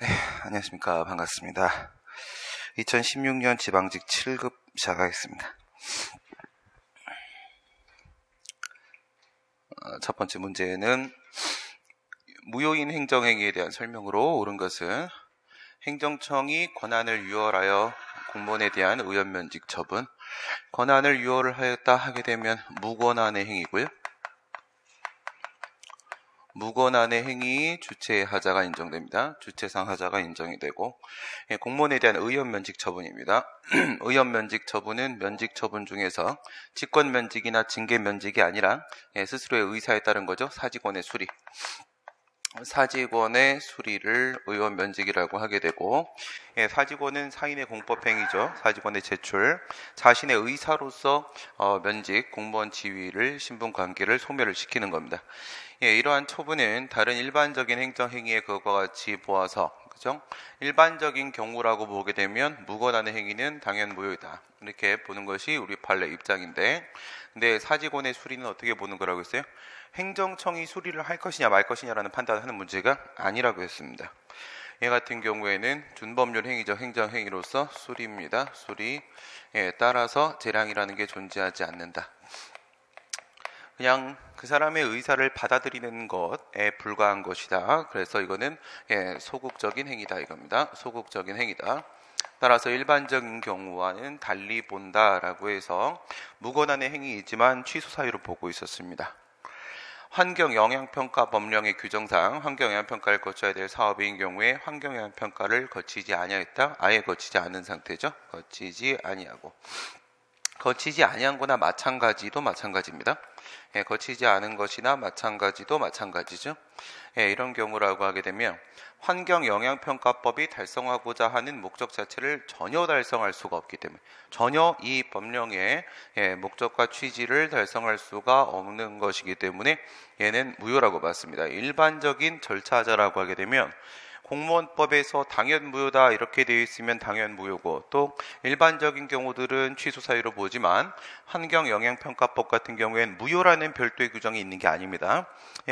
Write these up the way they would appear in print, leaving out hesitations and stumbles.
네, 안녕하십니까. 반갑습니다. 2016년 지방직 7급 시작하겠습니다. 첫 번째 문제는 무효인 행정행위에 대한 설명으로 옳은 것은 행정청이 권한을 유월하여 공무원에 대한 의원면직 처분, 권한을 유월을 하였다 하게 되면 무권한의 행위고요. 무권한의 행위 주체의 하자가 인정됩니다. 주체상 하자가 인정이 되고, 공무원에 대한 의원면직 처분입니다. 의원면직 처분은 면직 처분 중에서 직권면직이나 징계면직이 아니라 스스로의 의사에 따른 거죠. 사직원의 수리. 사직원의 수리를 의원면직이라고 하게 되고, 사직원은 사인의 공법행위죠. 사직원의 제출, 자신의 의사로서 면직, 공무원 지위를, 신분관계를 소멸을 시키는 겁니다. 이러한 처분은 다른 일반적인 행정행위의 그것과 같이 보아서, 그죠? 일반적인 경우라고 보게 되면 무권한의 행위는 당연 무효이다. 이렇게 보는 것이 우리 판례 입장인데, 근데 사직원의 수리는 어떻게 보는 거라고 했어요? 행정청이 수리를 할 것이냐 말 것이냐라는 판단을 하는 문제가 아니라고 했습니다. 얘 같은 경우에는 준법률 행위죠. 행정행위로서 수리입니다. 수리에 따라서 재량이라는 게 존재하지 않는다. 그냥 그 사람의 의사를 받아들이는 것에 불과한 것이다. 그래서 이거는 소극적인 행위다 이겁니다. 소극적인 행위다. 따라서 일반적인 경우와는 달리 본다라고 해서 무권한의 행위이지만 취소 사유로 보고 있었습니다. 환경영향평가 법령의 규정상 환경영향평가를 거쳐야 될 사업인 경우에 환경영향평가를 거치지 아니하였다. 아예 거치지 않은 상태죠. 거치지 아니하고. 거치지 아니한 거나 마찬가지도 마찬가지입니다. 거치지 않은 것이나 마찬가지도 마찬가지죠. 이런 경우라고 하게 되면 환경영향평가법이 달성하고자 하는 목적 자체를 전혀 달성할 수가 없기 때문에 전혀 이 법령의 목적과 취지를 달성할 수가 없는 것이기 때문에 얘는 무효라고 봤습니다. 일반적인 절차자라고 하게 되면 공무원법에서 당연 무효다 이렇게 되어 있으면 당연 무효고, 또 일반적인 경우들은 취소 사유로 보지만 환경영향평가법 같은 경우에는 무효라는 별도의 규정이 있는 게 아닙니다.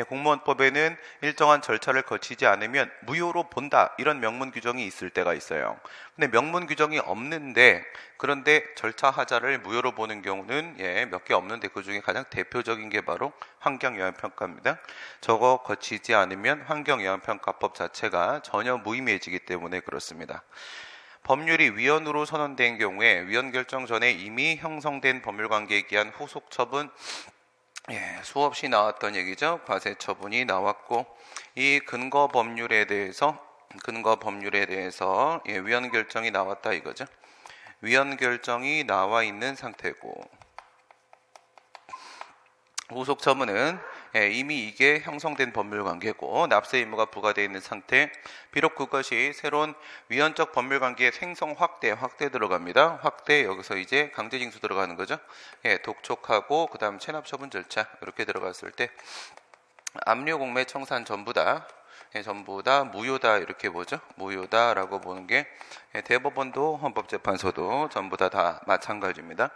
공무원법에는 일정한 절차를 거치지 않으면 무효로 본다 이런 명문 규정이 있을 때가 있어요. 근데 명문 규정이 없는데, 그런데 절차 하자를 무효로 보는 경우는 몇 개 없는데 그 중에 가장 대표적인 게 바로 환경영향평가입니다. 저거 거치지 않으면 환경영향평가법 자체가 전혀 무의미해지기 때문에 그렇습니다. 법률이 위헌으로 선언된 경우에 위헌 결정 전에 이미 형성된 법률관계에 기한 후속 처분, 수없이 나왔던 얘기죠. 과세 처분이 나왔고, 이 근거 법률에 대해서 위헌 결정이 나왔다 이거죠. 위헌 결정이 나와 있는 상태고, 후속 처분은 이미 이게 형성된 법률관계고 납세 의무가 부과되어 있는 상태, 비록 그것이 새로운 위헌적 법률관계의 생성 확대 들어갑니다. 확대, 여기서 이제 강제징수 들어가는 거죠. 독촉하고 그 다음 체납처분 절차 이렇게 들어갔을 때 압류, 공매, 청산 전부 다 무효다 이렇게 보죠. 무효다라고 보는 게 대법원도 헌법재판소도 전부 다 마찬가지입니다.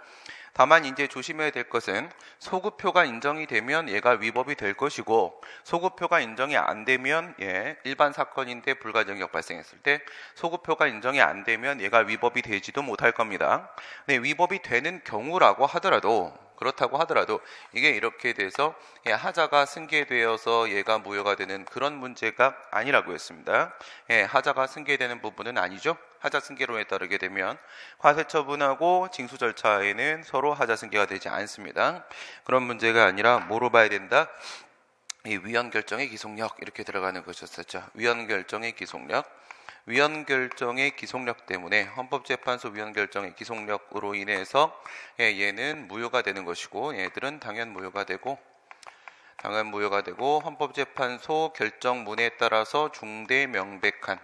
다만 이제 조심해야 될 것은 소급표가 인정이 되면 얘가 위법이 될 것이고, 소급표가 인정이 안 되면 일반 사건인데 불가정역 발생했을 때 소급표가 인정이 안 되면 얘가 위법이 되지도 못할 겁니다. 근데 위법이 되는 경우라고 하더라도, 그렇다고 하더라도 이게 이렇게 돼서 하자가 승계되어서 얘가 무효가 되는 그런 문제가 아니라고 했습니다. 하자가 승계되는 부분은 아니죠. 하자 승계론에 따르게 되면 과세 처분하고 징수 절차에는 서로 하자 승계가 되지 않습니다. 그런 문제가 아니라 뭐로 봐야 된다? 이 위헌 결정의 기속력 이렇게 들어가는 것이었었죠. 위헌 결정의 기속력. 위헌 결정의 기속력 때문에 헌법재판소 위헌 결정의 기속력으로 인해서 얘는 무효가 되는 것이고, 얘들은 당연 무효가 되고 헌법재판소 결정문에 따라서 중대 명백한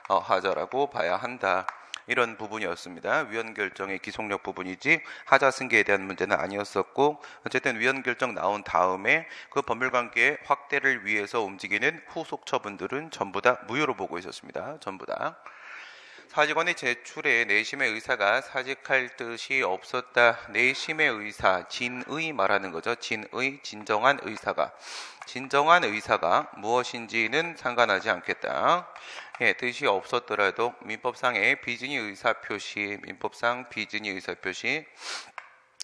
하자라고 봐야 한다. 이런 부분이었습니다. 위헌 결정의 기속력 부분이지 하자 승계에 대한 문제는 아니었었고, 어쨌든 위헌 결정 나온 다음에 그 법률관계의 확대를 위해서 움직이는 후속 처분들은 전부 다 무효로 보고 있었습니다. 전부 다. 사직원의 제출에 내심의 의사가 사직할 뜻이 없었다. 내심의 의사, 진의 말하는 거죠. 진의, 진정한 의사가. 진정한 의사가 무엇인지는 상관하지 않겠다. 예, 뜻이 없었더라도 민법상의 비진의 의사표시, 민법상 비진의 의사표시.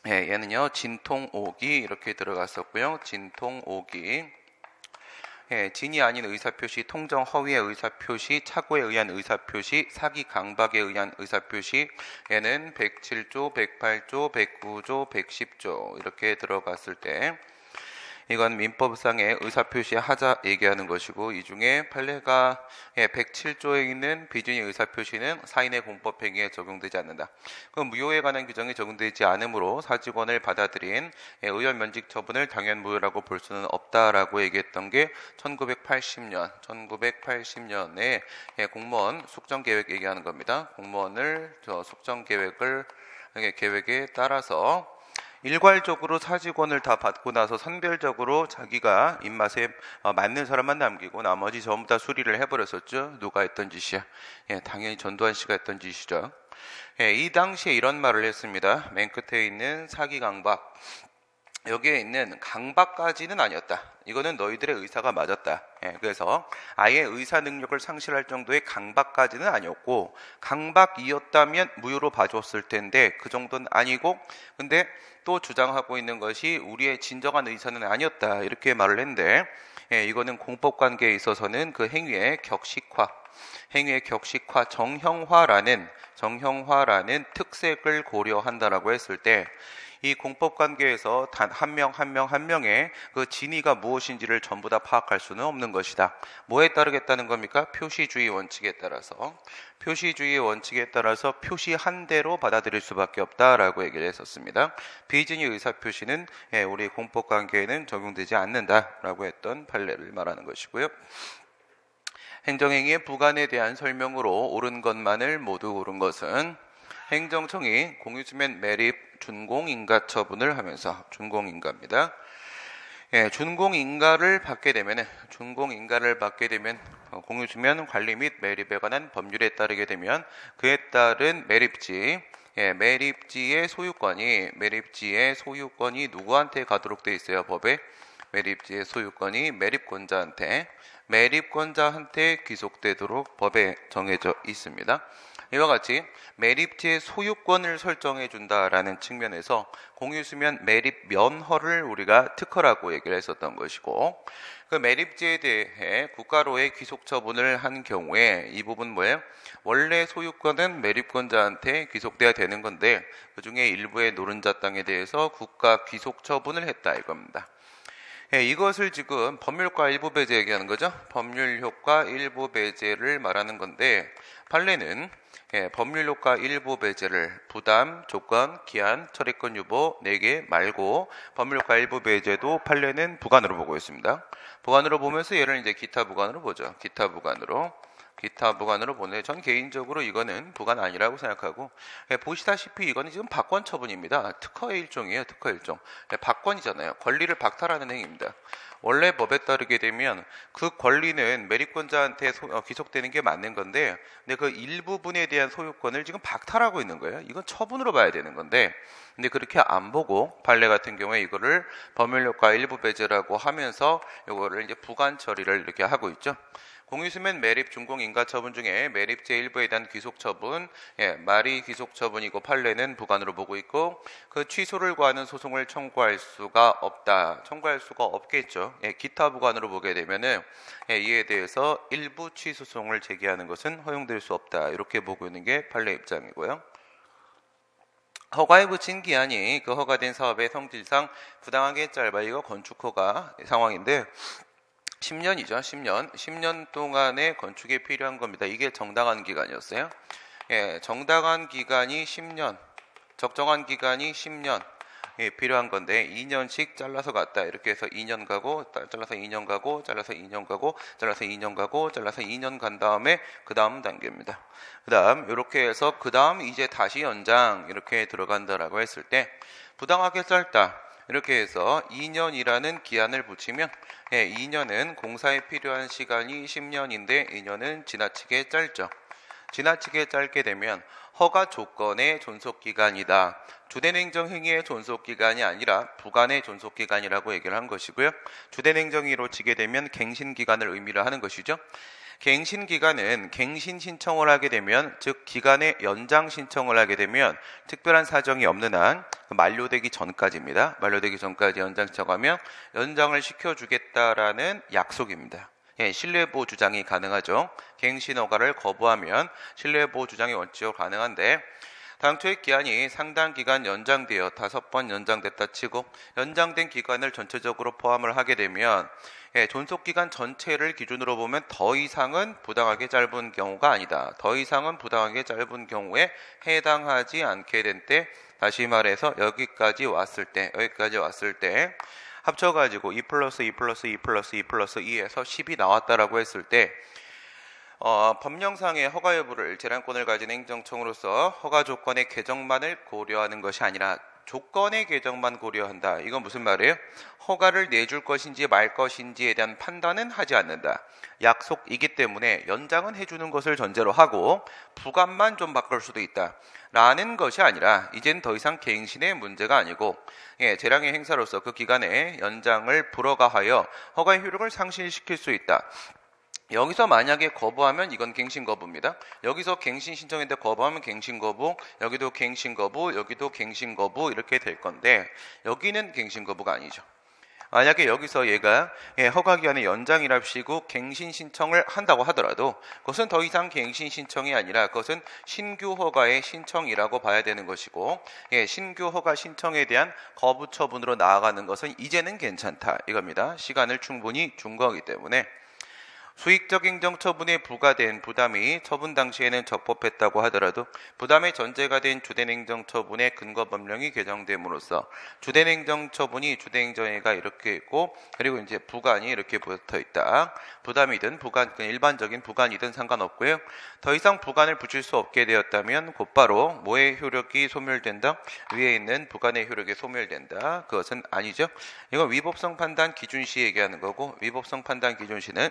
예, 얘는요, 진통오기 이렇게 들어갔었고요. 진통오기. 예, 진이 아닌 의사표시, 통정 허위의 의사표시, 착오에 의한 의사표시, 사기 강박에 의한 의사표시. 얘는 107조, 108조, 109조, 110조 이렇게 들어갔을 때 이건 민법상의 의사표시 하자 얘기하는 것이고, 이 중에 판례가 107조에 있는 비준의 의사표시는 사인의 공법행위에 적용되지 않는다. 그 무효에 관한 규정이 적용되지 않으므로 사직원을 받아들인 의원 면직 처분을 당연 무효라고 볼 수는 없다라고 얘기했던 게 1980년에 공무원 숙정계획 얘기하는 겁니다. 공무원을 계획에 따라서 일괄적으로 사직원을 다 받고 나서 선별적으로 자기가 입맛에 맞는 사람만 남기고 나머지 전부 다 수리를 해버렸었죠. 누가 했던 짓이야? 예, 당연히 전두환 씨가 했던 짓이죠. 예, 이 당시에 이런 말을 했습니다. 맨 끝에 있는 사기 강박. 여기에 있는 강박까지는 아니었다. 이거는 너희들의 의사가 맞았다. 예, 그래서 아예 의사 능력을 상실할 정도의 강박까지는 아니었고, 강박이었다면 무효로 봐줬을 텐데 그 정도는 아니고, 근데 또 주장하고 있는 것이 우리의 진정한 의사는 아니었다. 이렇게 말을 했는데, 예, 이거는 공법관계에 있어서는 그 행위의 격식화, 정형화라는 특색을 고려한다라고 했을 때, 이 공법관계에서 단 한 명의 그 진위가 무엇인지를 전부 다 파악할 수는 없는 것이다. 뭐에 따르겠다는 겁니까? 표시주의 원칙에 따라서. 표시주의 원칙에 따라서 표시한 대로 받아들일 수밖에 없다라고 얘기를 했었습니다. 비진의 의사표시는 우리 공법관계에는 적용되지 않는다라고 했던 판례를 말하는 것이고요. 행정행위의 부관에 대한 설명으로 옳은 것만을 모두 옳은 것은 행정청이 공유수면 매립 준공인가 처분을 하면서, 준공인가입니다. 예, 준공인가를 받게 되면 공유수면 관리 및 매립에 관한 법률에 따르게 되면 그에 따른 매립지, 매립지의 소유권이 누구한테 가도록 돼 있어요? 법에 매립지의 소유권이 매립권자한테 귀속되도록 법에 정해져 있습니다. 이와 같이 매립지의 소유권을 설정해 준다라는 측면에서 공유수면 매립 면허를 우리가 특허라고 얘기를 했었던 것이고, 그 매립지에 대해 국가로의 귀속 처분을 한 경우에 이 부분 뭐예요? 원래 소유권은 매립권자한테 귀속돼야 되는 건데 그 중에 일부의 노른자 땅에 대해서 국가 귀속 처분을 했다 이겁니다. 이것을 지금 법률효과 일부 배제 얘기하는 거죠. 법률효과 일부 배제를 말하는 건데, 판례는 법률효과 일부 배제를 부담, 조건, 기한, 처리권 유보 4개 말고 법률효과 일부 배제도 판례는 부관으로 보고 있습니다. 부관으로 보면서 얘를 이제 기타 부관으로 보죠. 기타 부관으로 보는데 전 개인적으로 이거는 부관 아니라고 생각하고, 보시다시피 이거는 지금 박권 처분입니다. 특허의 일종이에요. 특허 일종. 박권이잖아요. 권리를 박탈하는 행위입니다. 원래 법에 따르게 되면 그 권리는 매립권자한테 귀속되는 게 맞는 건데, 근데 그 일부분에 대한 소유권을 지금 박탈하고 있는 거예요. 이건 처분으로 봐야 되는 건데, 근데 그렇게 안 보고 판례 같은 경우에 이거를 법률효과 일부 배제라고 하면서 이거를 이제 부관 처리를 이렇게 하고 있죠. 공유수면 매립 준공인가 처분 중에 매립제 일부에 대한 귀속처분, 말이 귀속처분이고 판례는 부관으로 보고 있고, 그 취소를 구하는 소송을 청구할 수가 없겠죠. 기타 부관으로 보게 되면은 이에 대해서 일부 취소송을 제기하는 것은 허용될 수 없다. 이렇게 보고 있는 게 판례 입장이고요. 허가에 붙인 기한이 그 허가된 사업의 성질상 부당하게 짧아. 이거 건축허가 상황인데 10년이죠. 10년 동안의 건축에 필요한 겁니다. 이게 정당한 기간이었어요. 정당한 기간이 10년, 적정한 기간이 10년 필요한 건데 2년씩 잘라서 갔다. 이렇게 해서 2년 가고, 잘라서 2년 가고, 잘라서 2년 가고, 잘라서 2년 가고, 잘라서 2년 간 다음에 그 다음 단계입니다. 그 다음 이렇게 해서 그 다음 이제 다시 연장 이렇게 들어간다라고 했을 때 부당하게 짧다. 이렇게 해서 2년이라는 기한을 붙이면 2년은 공사에 필요한 시간이 10년인데 2년은 지나치게 짧죠. 지나치게 짧게 되면 허가 조건의 존속기간이다. 주된 행정행위의 존속기간이 아니라 부관의 존속기간이라고 얘기를 한 것이고요. 주된 행정행위로 치게 되면 갱신기간을 의미를 하는 것이죠. 갱신기간은 갱신 신청을 하게 되면, 즉 기간의 연장 신청을 하게 되면 특별한 사정이 없는 한 만료되기 전까지입니다. 만료되기 전까지 연장 신청하면 연장을 시켜주겠다라는 약속입니다. 신뢰보호 주장이 가능하죠. 갱신 허가를 거부하면 신뢰보호 주장이 원칙적으로 가능한데, 당초의 기한이 상당 기간 연장되어 5번 연장됐다 치고 연장된 기간을 전체적으로 포함을 하게 되면 존속기간 전체를 기준으로 보면 더 이상은 부당하게 짧은 경우가 아니다. 더 이상은 부당하게 짧은 경우에 해당하지 않게 된 때, 다시 말해서 여기까지 왔을 때 합쳐가지고 2 플러스 2 플러스 2 플러스 2 플러스 2에서 10이 나왔다라고 했을 때, 법령상의 허가 여부를 재량권을 가진 행정청으로서 허가 조건의 개정만을 고려하는 것이 아니라 조건의 개정만 고려한다. 이건 무슨 말이에요? 허가를 내줄 것인지 말 것인지에 대한 판단은 하지 않는다. 약속이기 때문에 연장은 해주는 것을 전제로 하고 부관만 좀 바꿀 수도 있다 라는 것이 아니라, 이젠 더 이상 갱신의 문제가 아니고 재량의 행사로서 그 기간에 연장을 불허가하여 허가의 효력을 상실시킬 수 있다. 여기서 만약에 거부하면 이건 갱신 거부입니다. 여기서 갱신 신청인데 거부하면 갱신 거부, 여기도 갱신 거부, 여기도 갱신 거부, 이렇게 될 건데 여기는 갱신 거부가 아니죠. 만약에 여기서 얘가 허가기간의 연장이랍시고 갱신 신청을 한다고 하더라도 그것은 더 이상 갱신 신청이 아니라 그것은 신규 허가의 신청이라고 봐야 되는 것이고, 신규 허가 신청에 대한 거부 처분으로 나아가는 것은 이제는 괜찮다 이겁니다. 시간을 충분히 준 거기 때문에. 수익적 행정처분에 부과된 부담이 처분 당시에는 적법했다고 하더라도 부담의 전제가 된 주된 행정처분의 근거 법령이 개정됨으로써 주된 행정처분이 주된 행정행위가 이렇게 있고, 그리고 이제 부관이 이렇게 붙어 있다. 부담이든 부관, 일반적인 부관이든 상관없고요. 더 이상 부관을 붙일 수 없게 되었다면 곧바로 뭐의 효력이 소멸된다? 위에 있는 부관의 효력이 소멸된다. 그것은 아니죠. 이건 위법성 판단 기준시 얘기하는 거고, 위법성 판단 기준시는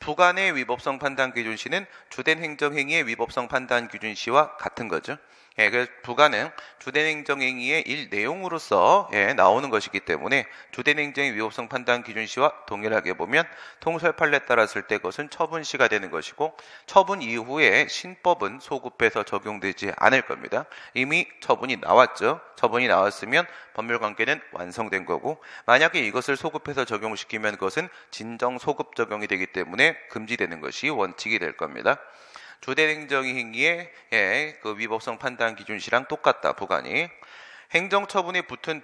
부관의 위법성 판단 기준시는 주된 행정행위의 위법성 판단 기준시와 같은 거죠. 그래서 부관은 주된 행정행위의 일 내용으로서 나오는 것이기 때문에 주된 행정의 위법성 판단 기준시와 동일하게 보면 통설 판례에 따랐을 때 그것은 처분시가 되는 것이고, 처분 이후에 신법은 소급해서 적용되지 않을 겁니다. 이미 처분이 나왔죠. 처분이 나왔으면 법률관계는 완성된 거고, 만약에 이것을 소급해서 적용시키면 그것은 진정 소급 적용이 되기 때문에 금지되는 것이 원칙이 될 겁니다. 주된 행정행위의 그 위법성 판단 기준시랑 똑같다. 부관이 행정처분에 붙은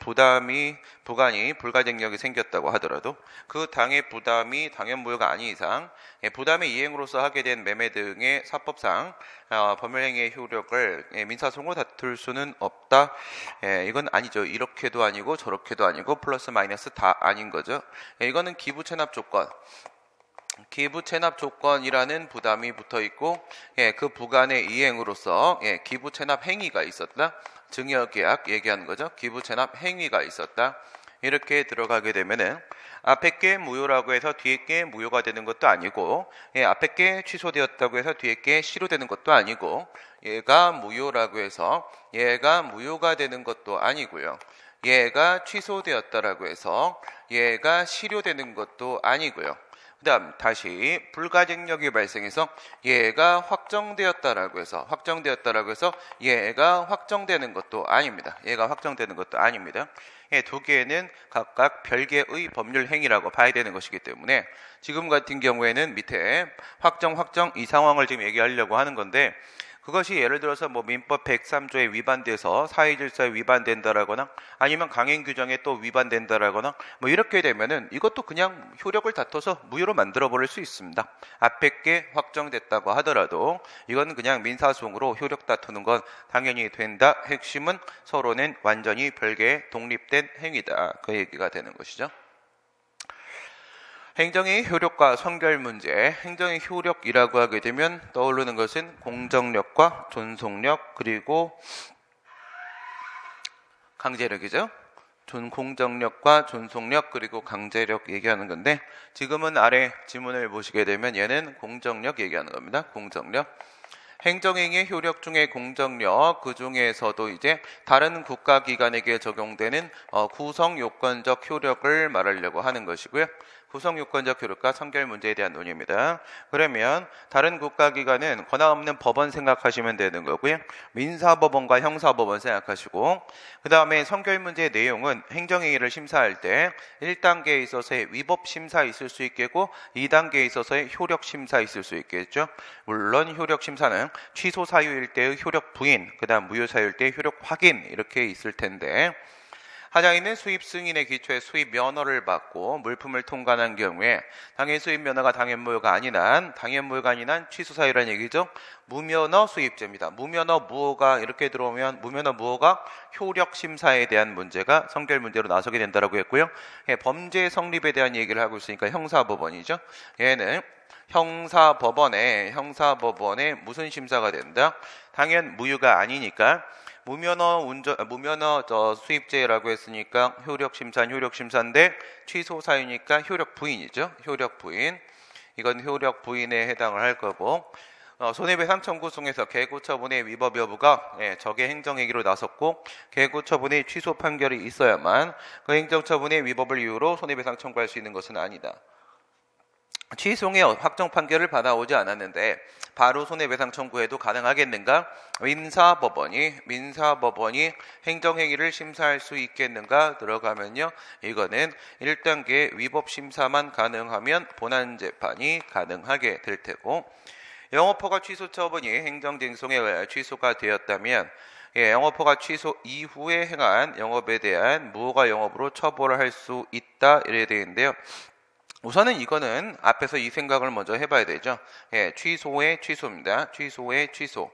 부관이 불가증력이 생겼다고 하더라도 그 당의 부담이 당연무효가 아닌 이상 부담의 이행으로서 하게 된 매매 등의 사법상 법률행위의 효력을 민사소송으로 다툴 수는 없다. 이건 아니죠. 이렇게도 아니고 저렇게도 아니고 플러스 마이너스 다 아닌 거죠. 이거는 기부체납 조건. 기부 체납 조건이라는 부담이 붙어 있고, 그 부관의 이행으로서 기부 체납 행위가 있었다. 증여계약 얘기하는 거죠. 기부 체납 행위가 있었다. 이렇게 들어가게 되면은 앞에 게 무효라고 해서 뒤에 게 무효가 되는 것도 아니고, 앞에 게 취소되었다고 해서 뒤에 게 실효되는 것도 아니고, 얘가 무효라고 해서 얘가 무효가 되는 것도 아니고요. 얘가 취소되었다라고 해서 얘가 실효되는 것도 아니고요. 그 다음 다시 불가증력이 발생해서 얘가 확정되었다라고 해서 얘가 확정되는 것도 아닙니다. 얘가 확정되는 것도 아닙니다. 두 개는 각각 별개의 법률 행위라고 봐야 되는 것이기 때문에 지금 같은 경우에는 밑에 확정 이 상황을 지금 얘기하려고 하는 건데, 그것이 예를 들어서 뭐 민법 103조에 위반돼서 사회질서에 위반된다라거나 아니면 강행규정에 또 위반된다라거나 뭐 이렇게 되면은 이것도 그냥 효력을 다퉈서 무효로 만들어버릴 수 있습니다. 앞에 게 확정됐다고 하더라도 이건 그냥 민사소송으로 효력 다투는 건 당연히 된다. 핵심은 서로는 완전히 별개의 독립된 행위다. 그 얘기가 되는 것이죠. 행정의 효력과 선결 문제, 행정의 효력이라고 하게 되면 떠오르는 것은 공정력과 존속력 그리고 강제력이죠. 공정력과 존속력 그리고 강제력 얘기하는 건데, 지금은 아래 지문을 보시게 되면 얘는 공정력 얘기하는 겁니다. 공정력. 행정행위의 효력 중에 공정력, 그 중에서도 이제 다른 국가기관에게 적용되는 구성요건적 효력을 말하려고 하는 것이고요. 구성요건적 효력과 선결 문제에 대한 논의입니다. 그러면 다른 국가기관은 권한없는 법원 생각하시면 되는 거고요. 민사법원과 형사법원 생각하시고, 그 다음에 선결 문제의 내용은 행정행위를 심사할 때 1단계에 있어서의 위법심사 있을 수 있겠고 2단계에 있어서의 효력심사 있을 수 있겠죠. 물론 효력심사는 취소 사유일 때의 효력 부인, 그 다음 무효 사유일 때의 효력 확인 이렇게 있을 텐데, 하자인은 수입 승인의 기초에 수입 면허를 받고 물품을 통관한 경우에 당해 수입 면허가 당연무효가 아닌 한, 당연무효가 아닌 한 취소 사유라는 얘기죠. 무면허 수입죄입니다. 무면허 무효가 이렇게 들어오면 무면허 무효가 효력 심사에 대한 문제가 선결 문제로 나서게 된다라고 했고요. 범죄 성립에 대한 얘기를 하고 있으니까 형사법원이죠. 얘는 형사법원에 무슨 심사가 된다? 당연 무효가 아니니까 무면허 수입죄라고 했으니까 효력 심사는 효력 심사인데 취소 사유니까 효력 부인이죠. 효력 부인. 이건 효력 부인에 해당을 할 거고, 손해배상 청구 중에서 개고 처분의 위법 여부가 적의 행정행위로 나섰고 개고 처분의 취소 판결이 있어야만 그 행정처분의 위법을 이유로 손해배상 청구할 수 있는 것은 아니다. 취소의 확정 판결을 받아오지 않았는데 바로 손해배상 청구해도 가능하겠는가? 민사법원이 행정행위를 심사할 수 있겠는가? 들어가면요, 이거는 1단계 위법심사만 가능하면 본안재판이 가능하게 될 테고, 영업허가 취소 처분이 행정쟁송에 의해 취소가 되었다면 영업허가 취소 이후에 행한 영업에 대한 무허가 영업으로 처벌을 할 수 있다 이래 되어 있는데요. 우선은 이거는 앞에서 이 생각을 먼저 해봐야 되죠. 취소의 취소입니다. 취소의 취소.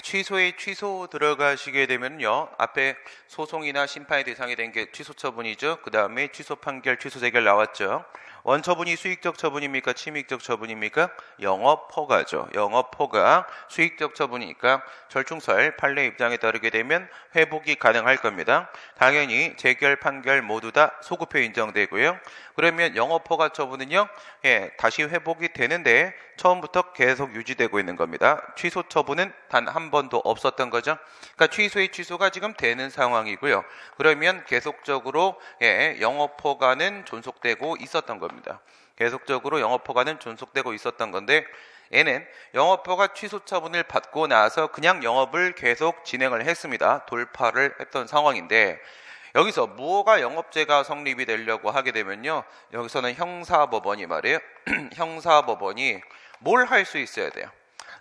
취소의 취소 들어가시게 되면요, 앞에 소송이나 심판의 대상이 된 게 취소 처분이죠. 그 다음에 취소 판결, 취소 재결 나왔죠. 원처분이 수익적 처분입니까? 침익적 처분입니까? 영업허가죠. 영업허가 수익적 처분이니까 절충설 판례 입장에 따르게 되면 회복이 가능할 겁니다. 당연히 재결, 판결 모두 다 소급해 인정되고요. 그러면 영업허가 처분은요, 다시 회복이 되는데 처음부터 계속 유지되고 있는 겁니다. 취소 처분은 단 한 번도 없었던 거죠. 그러니까 취소의 취소가 지금 되는 상황이고요. 그러면 계속적으로 영업허가는 존속되고 있었던 겁니다. 계속적으로 영업허가는 존속되고 있었던 건데, 얘는 영업허가 취소 처분을 받고 나서 그냥 영업을 계속 진행을 했습니다. 돌파를 했던 상황인데, 여기서 무허가 영업죄가 성립이 되려고 하게 되면요, 여기서는 형사법원이 말이에요. 형사법원이 뭘 할 수 있어야 돼요?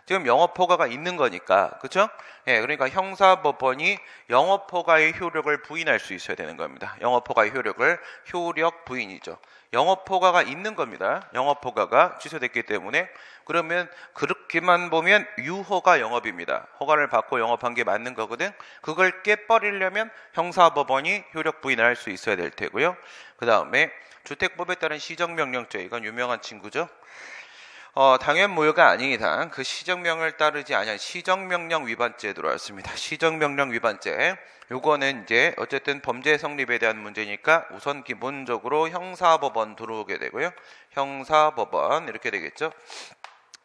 지금 영업허가가 있는 거니까, 그렇죠? 그러니까 형사법원이 영업허가의 효력을 부인할 수 있어야 되는 겁니다. 영업허가의 효력을, 효력 부인이죠. 영업허가가 있는 겁니다. 영업허가가 취소됐기 때문에. 그러면 그렇게만 보면 유허가 영업입니다. 허가를 받고 영업한 게 맞는 거거든. 그걸 깨버리려면 형사법원이 효력 부인을 할 수 있어야 될 테고요. 그 다음에 주택법에 따른 시정명령죄, 이건 유명한 친구죠. 당연 무효가 아니다. 그 시정명을 따르지 아니한 시정명령 위반죄 들어왔습니다. 시정명령 위반죄. 요거는 이제 어쨌든 범죄 성립에 대한 문제니까 우선 기본적으로 형사법원 들어오게 되고요. 형사법원 이렇게 되겠죠.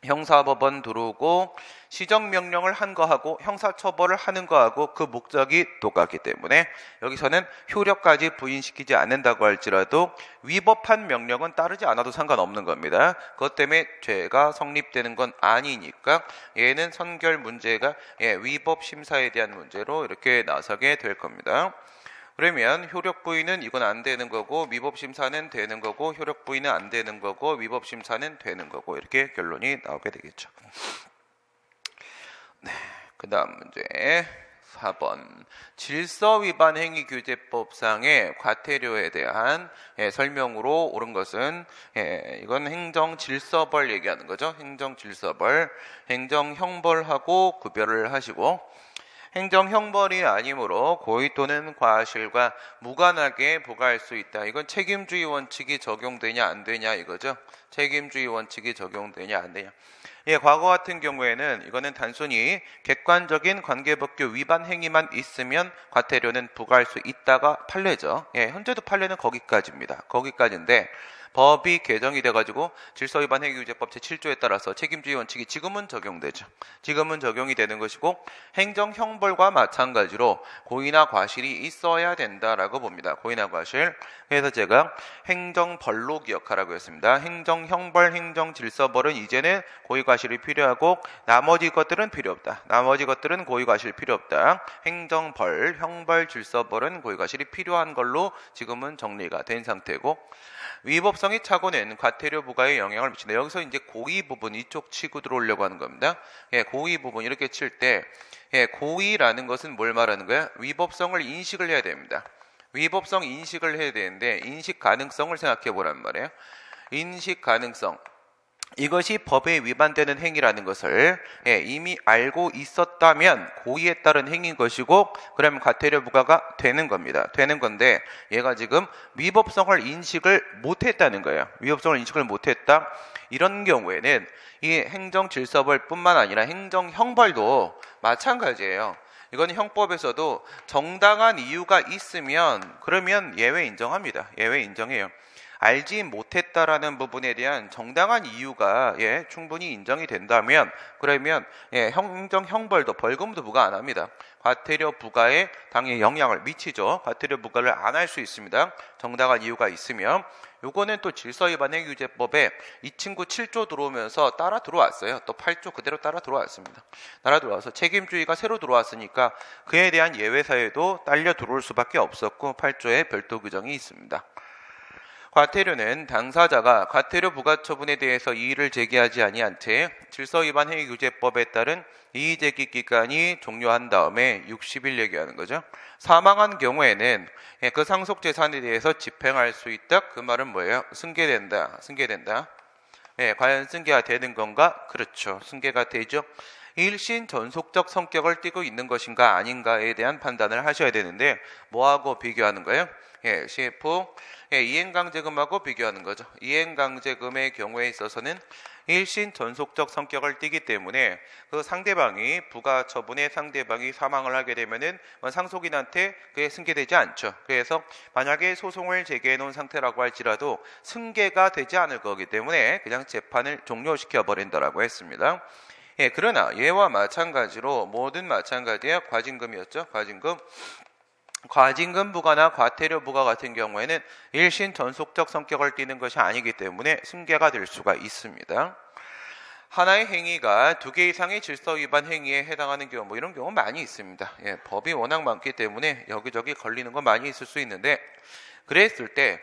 형사법원 들어오고 시정명령을 한 거하고 형사처벌을 하는 거하고 그 목적이 똑같기 때문에 여기서는 효력까지 부인시키지 않는다고 할지라도 위법한 명령은 따르지 않아도 상관없는 겁니다. 그것 때문에 죄가 성립되는 건 아니니까 얘는 선결 문제가 위법 심사에 대한 문제로 이렇게 나서게 될 겁니다. 그러면 효력 부인은 이건 안 되는 거고 위법 심사는 되는 거고 효력 부인은 안 되는 거고 위법 심사는 되는 거고 이렇게 결론이 나오게 되겠죠. 네, 그다음 문제 4번 질서 위반 행위 규제법상의 과태료에 대한 설명으로 옳은 것은 이건 행정 질서벌 얘기하는 거죠. 행정 질서벌, 행정 형벌하고 구별을 하시고 행정형벌이 아니므로 고의 또는 과실과 무관하게 부과할 수 있다. 이건 책임주의 원칙이 적용되냐 안 되냐 이거죠. 책임주의 원칙이 적용되냐 안 되냐. 과거 같은 경우에는 이거는 단순히 객관적인 관계법규 위반 행위만 있으면 과태료는 부과할 수 있다가 판례죠. 현재도 판례는 거기까지입니다. 거기까지인데 법이 개정이 돼가지고 질서위반 행위규제법 제7조에 따라서 책임주의 원칙이 지금은 적용되죠. 지금은 적용이 되는 것이고 행정형벌과 마찬가지로 고의나 과실이 있어야 된다라고 봅니다. 고의나 과실. 그래서 제가 행정벌로 기억하라고 했습니다. 행정형벌, 행정질서벌은 이제는 고의 과실이 필요하고 나머지 것들은 필요 없다. 나머지 것들은 고의 과실 필요 없다. 행정벌, 형벌, 질서벌은 고의 과실이 필요한 걸로 지금은 정리가 된 상태고 위법성이 차고는 과태료 부과에 영향을 미친다. 여기서 이제 고의 부분 이쪽 치고 들어오려고 하는 겁니다. 고의 부분 이렇게 칠 때 고의라는 것은 뭘 말하는 거야? 위법성을 인식을 해야 됩니다. 위법성 인식을 해야 되는데 인식 가능성을 생각해 보란 말이에요. 인식 가능성. 이것이 법에 위반되는 행위라는 것을 이미 알고 있었다면 고의에 따른 행위인 것이고 그러면 과태료 부과가 되는 겁니다. 되는 건데 얘가 지금 위법성을 인식을 못했다는 거예요. 위법성을 인식을 못했다. 이런 경우에는 이 행정질서벌뿐만 아니라 행정형벌도 마찬가지예요. 이건 형법에서도 정당한 이유가 있으면 그러면 예외 인정합니다. 예외 인정해요. 알지 못했다라는 부분에 대한 정당한 이유가 충분히 인정이 된다면 그러면 행정형벌도 벌금도 부과 안 합니다. 과태료 부과에 당연히 영향을 미치죠. 과태료 부과를 안 할 수 있습니다. 정당한 이유가 있으면. 요거는 또 질서위반 행위규제법에 이 친구 7조 들어오면서 따라 들어왔어요. 또 8조 그대로 따라 들어왔습니다. 따라 들어와서 책임주의가 새로 들어왔으니까 그에 대한 예외 사유도 딸려 들어올 수밖에 없었고 8조에 별도 규정이 있습니다. 과태료는 당사자가 과태료 부과 처분에 대해서 이의를 제기하지 아니한 채 질서위반 행위규제법에 따른 이의제기 기간이 종료한 다음에 60일 얘기하는 거죠. 사망한 경우에는 그 상속재산에 대해서 집행할 수 있다. 그 말은 뭐예요? 승계된다. 승계된다. 과연 승계가 되는 건가? 그렇죠. 승계가 되죠. 일신 전속적 성격을 띠고 있는 것인가 아닌가에 대한 판단을 하셔야 되는데 뭐하고 비교하는 거예요? CF 이행강제금하고 비교하는 거죠. 이행강제금의 경우에 있어서는 일신 전속적 성격을 띠기 때문에 그 상대방이 부가 처분에 상대방이 사망을 하게 되면은 상속인한테 그게 승계되지 않죠. 그래서 만약에 소송을 제기해 놓은 상태라고 할지라도 승계가 되지 않을 거기 때문에 그냥 재판을 종료시켜 버린다라고 했습니다. 그러나 얘와 마찬가지로 뭐든 마찬가지예요. 과징금이었죠. 과징금 부과나 과태료 부과 같은 경우에는 일신 전속적 성격을 띠는 것이 아니기 때문에 승계가 될 수가 있습니다. 하나의 행위가 2개 이상의 질서 위반 행위에 해당하는 경우 이런 경우 많이 있습니다. 법이 워낙 많기 때문에 여기저기 걸리는 건 많이 있을 수 있는데 그랬을 때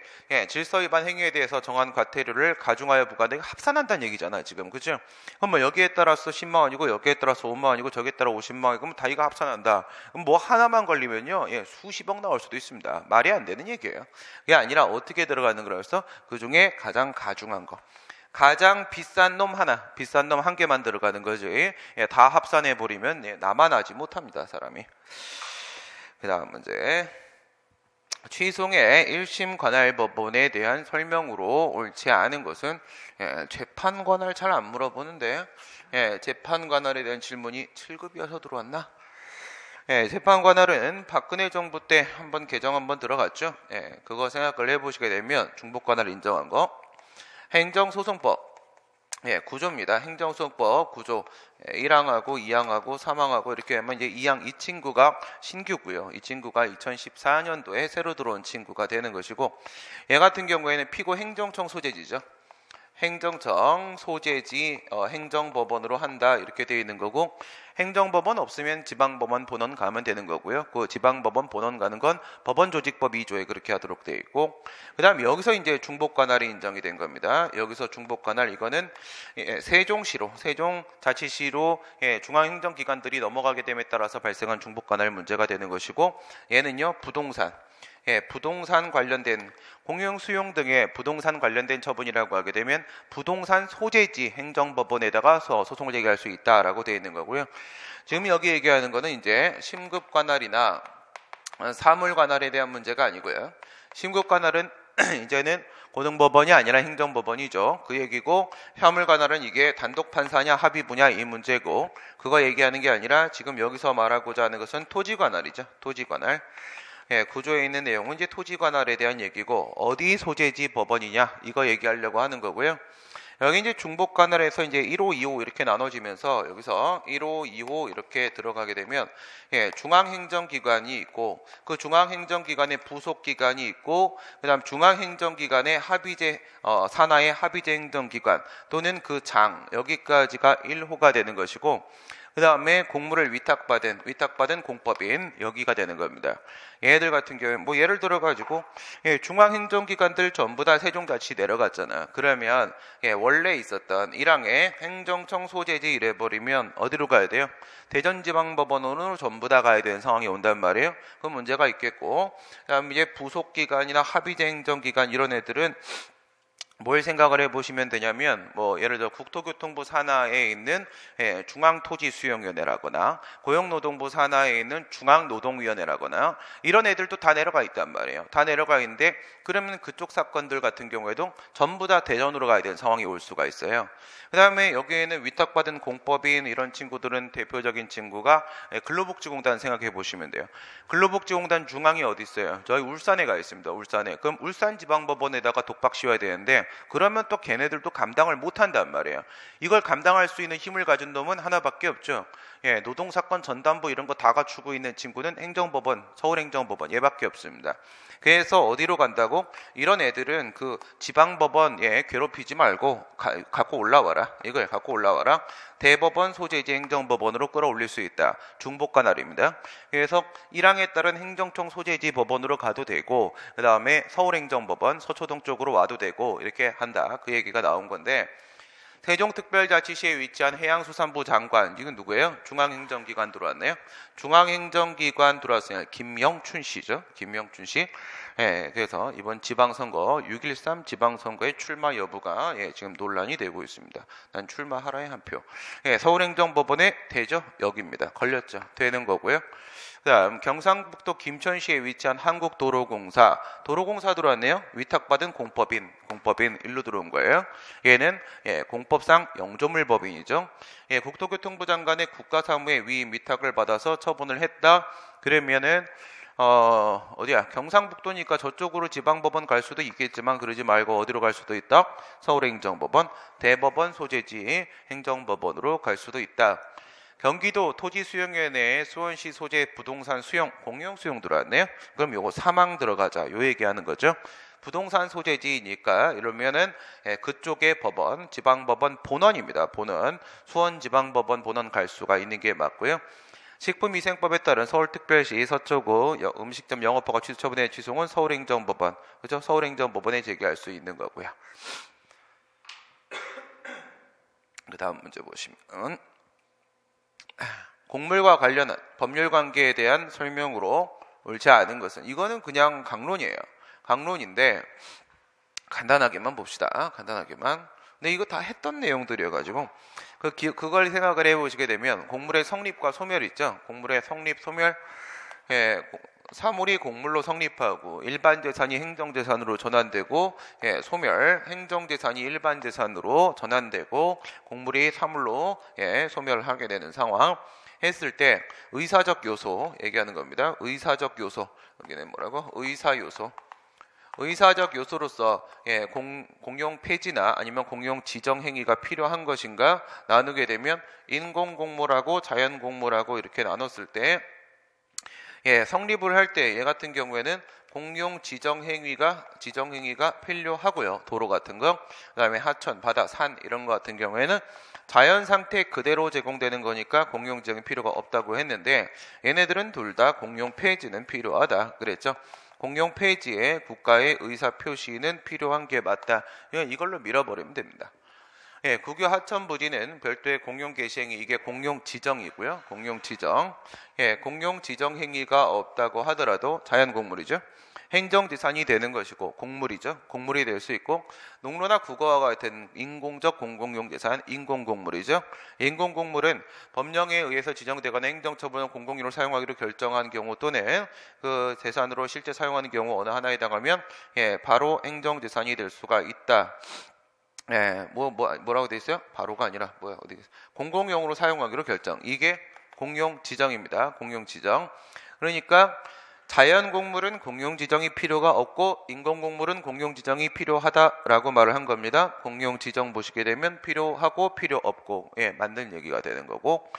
질서 위반 행위에 대해서 정한 과태료를 가중하여 부과하는 합산한다는 얘기잖아 지금. 그죠? 그럼 뭐 여기에 따라서 10만 원이고 여기에 따라서 5만 원이고 저기에 따라 50만 원이고 그럼 다 이거 합산한다. 그럼 뭐 하나만 걸리면요 수십억 나올 수도 있습니다. 말이 안 되는 얘기예요. 그게 아니라 어떻게 들어가는 거라서 그중에 가장 가중한 거, 가장 비싼 놈 비싼 놈 한 개만 들어가는 거지. 다 합산해 버리면 남아나지 못합니다 사람이. 그 다음 문제. 취소의 1심 관할 법원에 대한 설명으로 옳지 않은 것은 재판 관할 잘 안 물어보는데 재판 관할에 대한 질문이 7급이어서 들어왔나? 재판 관할은 박근혜 정부 때 한번 개정 한번 들어갔죠. 그거 생각을 해보시게 되면 중복 관할 인정한 거. 행정소송법 구조입니다. 행정소송법 구조 1항하고 2항하고 3항하고 이렇게 하면 이제 2항 이 친구가 신규고요. 이 친구가 2014년도에 새로 들어온 친구가 되는 것이고 얘 같은 경우에는 피고 행정청 소재지죠. 행정청 소재지 행정법원으로 한다 이렇게 되어 있는 거고 행정법원 없으면 지방법원 본원 가면 되는 거고요. 그 지방법원 본원 가는 건 법원조직법 2조에 그렇게 하도록 되어 있고 그 다음 여기서 이제 중복관할이 인정이 된 겁니다. 여기서 중복관할 이거는 세종시로 세종자치시로 중앙행정기관들이 넘어가게 됨에 따라서 발생한 중복관할 문제가 되는 것이고 얘는요 부동산 관련된 공용 수용 등의 부동산 관련된 처분이라고 하게 되면 부동산 소재지 행정법원에다가 소송을 제기할 수 있다라고 되어 있는 거고요. 지금 여기 얘기하는 거는 이제 심급 관할이나 사물 관할에 대한 문제가 아니고요. 심급 관할은 이제는 고등법원이 아니라 행정법원이죠. 그 얘기고 혐의 관할은 이게 단독 판사냐 합의부냐 이 문제고 그거 얘기하는 게 아니라 지금 여기서 말하고자 하는 것은 토지 관할이죠. 토지 관할. 구조에 있는 내용은 이제 토지 관할에 대한 얘기고 어디 소재지 법원이냐 이거 얘기하려고 하는 거고요. 여기 이제 중복 관할에서 이제 1호, 2호 이렇게 나눠지면서 여기서 1호, 2호 이렇게 들어가게 되면 중앙행정기관이 있고 그 중앙행정기관의 부속기관이 있고 그다음 중앙행정기관의 합의제 산하의 합의제 행정기관 또는 그 장 여기까지가 1호가 되는 것이고 그 다음에 공무를 위탁받은 공법인 여기가 되는 겁니다. 얘들 같은 경우에 뭐 예를 들어 가지고 중앙행정기관들 전부 다 세종자치 내려갔잖아. 그러면 원래 있었던 1항에 행정청 소재지 이래버리면 어디로 가야 돼요? 대전지방법원으로 전부 다 가야 되는 상황이 온단 말이에요. 그 문제가 있겠고 그다음 이제 부속기관이나 합의제 행정기관 이런 애들은 뭘 생각을 해보시면 되냐면 뭐 예를 들어 국토교통부 산하에 있는 중앙토지수용위원회라거나 고용노동부 산하에 있는 중앙노동위원회라거나 이런 애들도 다 내려가 있단 말이에요. 다 내려가 있는데 그러면 그쪽 사건들 같은 경우에도 전부 다 대전으로 가야 되는 상황이 올 수가 있어요. 그 다음에 여기에는 위탁받은 공법인 이런 친구들은 대표적인 친구가 근로복지공단 생각해 보시면 돼요. 근로복지공단 중앙이 어디 있어요? 저희 울산에 가 있습니다. 울산에. 그럼 울산지방법원에다가 독박 씌워야 되는데 그러면 또 걔네들도 감당을 못한단 말이에요. 이걸 감당할 수 있는 힘을 가진 놈은 하나밖에 없죠. 노동사건 전담부 이런 거 다 갖추고 있는 친구는 행정법원, 서울행정법원 얘밖에 없습니다. 그래서 어디로 간다고? 이런 애들은 그 지방법원에 괴롭히지 말고 갖고 올라와라. 이걸 갖고 올라와라. 대법원 소재지 행정법원으로 끌어올릴 수 있다. 중복관할입니다. 그래서 1항에 따른 행정청 소재지 법원으로 가도 되고 그 다음에 서울행정법원 서초동 쪽으로 와도 되고 이렇게 한다. 그 얘기가 나온 건데 세종특별자치시에 위치한 해양수산부 장관 이건 누구예요? 중앙행정기관 들어왔네요. 중앙행정기관 들어왔어요. 김영춘 씨죠. 김영춘 씨. 그래서 이번 지방선거 6.13 지방선거의 출마 여부가 지금 논란이 되고 있습니다. 난 출마하라에 한 표. 서울행정법원에 되죠? 여기입니다. 걸렸죠? 되는 거고요. 그 다음 경상북도 김천시에 위치한 한국도로공사 도로공사 들어왔네요. 위탁받은 공법인 일로 들어온 거예요. 얘는 공법상 영조물법인이죠. 국토교통부 장관의 국가사무에 위임 위탁을 받아서 처분을 했다. 그러면은 어디야? 경상북도니까 저쪽으로 지방법원 갈 수도 있겠지만 그러지 말고 어디로 갈 수도 있다? 서울행정법원, 대법원 소재지 행정법원으로 갈 수도 있다. 경기도 토지수용위원회에 수원시 소재 부동산 수용, 공용수용 들어왔네요. 그럼 요거 3항 들어가자. 요 얘기하는 거죠. 부동산 소재지니까 이러면은 그쪽의 법원, 지방법원 본원입니다. 본원, 수원지방법원 본원 갈 수가 있는 게 맞고요. 식품위생법에 따른 서울특별시 서초구 음식점 영업허가 취소 처분의 취소는 서울행정법원, 그죠? 서울행정법원에 제기할 수 있는 거고요. 그 다음 문제 보시면 공물과 관련한 법률 관계에 대한 설명으로 옳지 않은 것은 이거는 그냥 강론이에요. 강론인데 간단하게만 봅시다. 간단하게만. 근데 이거 다 했던 내용들이어가지고 그걸 생각을 해보시게 되면 공물의 성립과 소멸 있죠. 공물의 성립, 소멸. 사물이 공물로 성립하고 일반 재산이 행정재산으로 전환되고 소멸, 행정재산이 일반 재산으로 전환되고 공물이 사물로 소멸하게 되는 상황 했을 때 의사적 요소 얘기하는 겁니다. 의사적 요소 여기는 뭐라고? 의사요소. 의사적 요소로서 공용 폐지나 아니면 공용 지정 행위가 필요한 것인가 나누게 되면 인공공물하고 자연공물하고 이렇게 나눴을 때 성립을 할 때 얘 같은 경우에는 공용 지정 행위가 필요하고요. 도로 같은 거, 그다음에 하천, 바다, 산 이런 거 같은 경우에는 자연 상태 그대로 제공되는 거니까 공용 지정이 필요가 없다고 했는데 얘네들은 둘 다 공용 폐지는 필요하다 그랬죠. 공용 폐지에 국가의 의사 표시는 필요한 게 맞다. 이걸로 밀어버리면 됩니다. 국유 하천 부지는 별도의 공용 개시 행위 이게 공용 지정이고요. 공용 지정. 공용 지정 행위가 없다고 하더라도 자연 공물이죠. 행정재산이 되는 것이고 공물이죠. 공물이 될 수 있고 농로나 국어와 같은 인공적 공공용 재산 인공공물이죠. 인공공물은 법령에 의해서 지정되거나 행정처분은 공공유를 사용하기로 결정한 경우 또는 그 재산으로 실제 사용하는 경우 어느 하나에 해당하면 바로 행정재산이 될 수가 있다. 뭐라고 돼 있어요? 바로가 아니라 어디 공공용으로 사용하기로 결정. 이게 공용 지정입니다. 공용 지정. 그러니까 자연곡물은 공용지정이 필요가 없고 인공곡물은 공용지정이 필요하다라고 말을 한 겁니다. 공용지정 보시게 되면 필요하고 필요 없고 맞는 얘기가 되는 거고,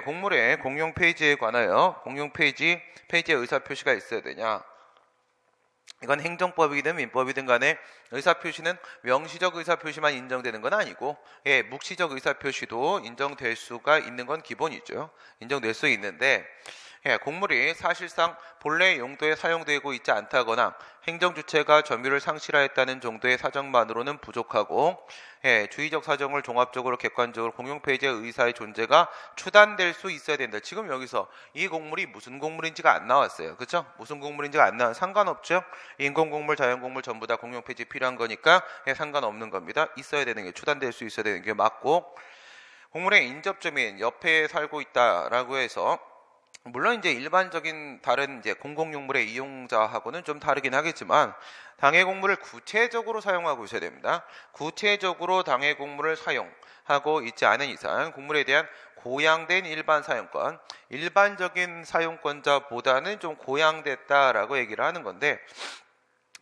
곡물의 공용 페이지에 관하여 공용 페이지에 의사표시가 있어야 되냐, 이건 행정법이든 민법이든 간에 의사표시는 명시적 의사표시만 인정되는 건 아니고 묵시적 의사표시도 인정될 수가 있는 건 기본이죠. 인정될 수 있는데 곡물이 사실상 본래 용도에 사용되고 있지 않다거나 행정주체가 점유를 상실하였다는 정도의 사정만으로는 부족하고 주의적 사정을 종합적으로 객관적으로 공용페이지의 의사의 존재가 추단될 수 있어야 된다. 지금 여기서 이 곡물이 무슨 곡물인지가 안 나왔어요. 그렇죠? 무슨 곡물인지가 안 나와요. 상관없죠. 인공곡물, 자연곡물 전부 다 공용페이지 필요한 거니까 상관없는 겁니다. 있어야 되는 게, 추단될 수 있어야 되는 게 맞고, 곡물의 인접점인 옆에 살고 있다라고 해서 물론 이제 일반적인 다른 이제 공공용물의 이용자하고는 좀 다르긴 하겠지만 당해곡물을 구체적으로 사용하고 있어야 됩니다. 구체적으로 당해곡물을 사용하고 있지 않은 이상 곡물에 대한 고양된 일반 사용권, 일반적인 사용권자보다는 좀 고양됐다라고 얘기를 하는 건데,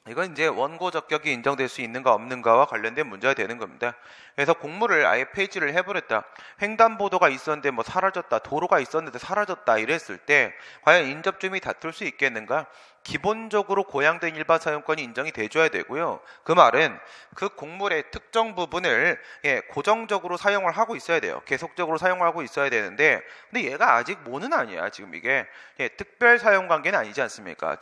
이건 이제 원고 적격이 인정될 수 있는가 없는가와 관련된 문제가 되는 겁니다. 그래서 곡물을 아예 폐지를 해버렸다, 횡단보도가 있었는데 뭐 사라졌다, 도로가 있었는데 사라졌다 이랬을 때 과연 인접점이 다툴 수 있겠는가? 기본적으로 고양된 일반 사용권이 인정이 돼줘야 되고요. 그 말은 그 곡물의 특정 부분을 고정적으로 사용을 하고 있어야 돼요. 계속적으로 사용을 하고 있어야 되는데, 근데 얘가 아직 뭐는 아니야. 지금 이게 특별 사용관계는 아니지 않습니까?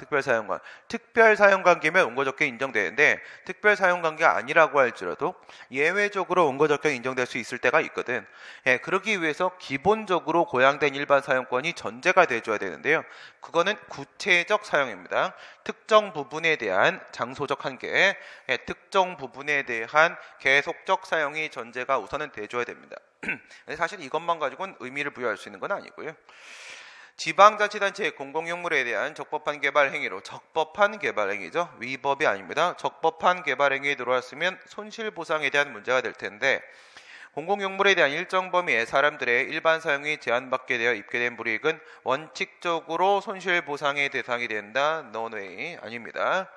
특별 사용관계면 원고적격 인정되는데, 특별 사용관계가 아니라고 할지라도 예외적으로 원고적격 인정될 수 있을 때가 있거든. 그러기 위해서 기본적으로 고양된 일반 사용권이 전제가 돼줘야 되는데요. 그거는 구체적 사용입니다. 특정 부분에 대한 장소적 한계, 특정 부분에 대한 계속적 사용이 전제가 우선은 돼줘야 됩니다. 사실 이것만 가지고는 의미를 부여할 수 있는 건 아니고요. 지방자치단체의 공공용물에 대한 적법한 개발 행위로, 적법한 개발 행위죠. 위법이 아닙니다. 적법한 개발 행위에 들어왔으면 손실보상에 대한 문제가 될 텐데, 공공용물에 대한 일정 범위의 사람들의 일반 사용이 제한받게 되어 입게된 불이익은 원칙적으로 손실보상의 대상이 된다. No way. 아닙니다.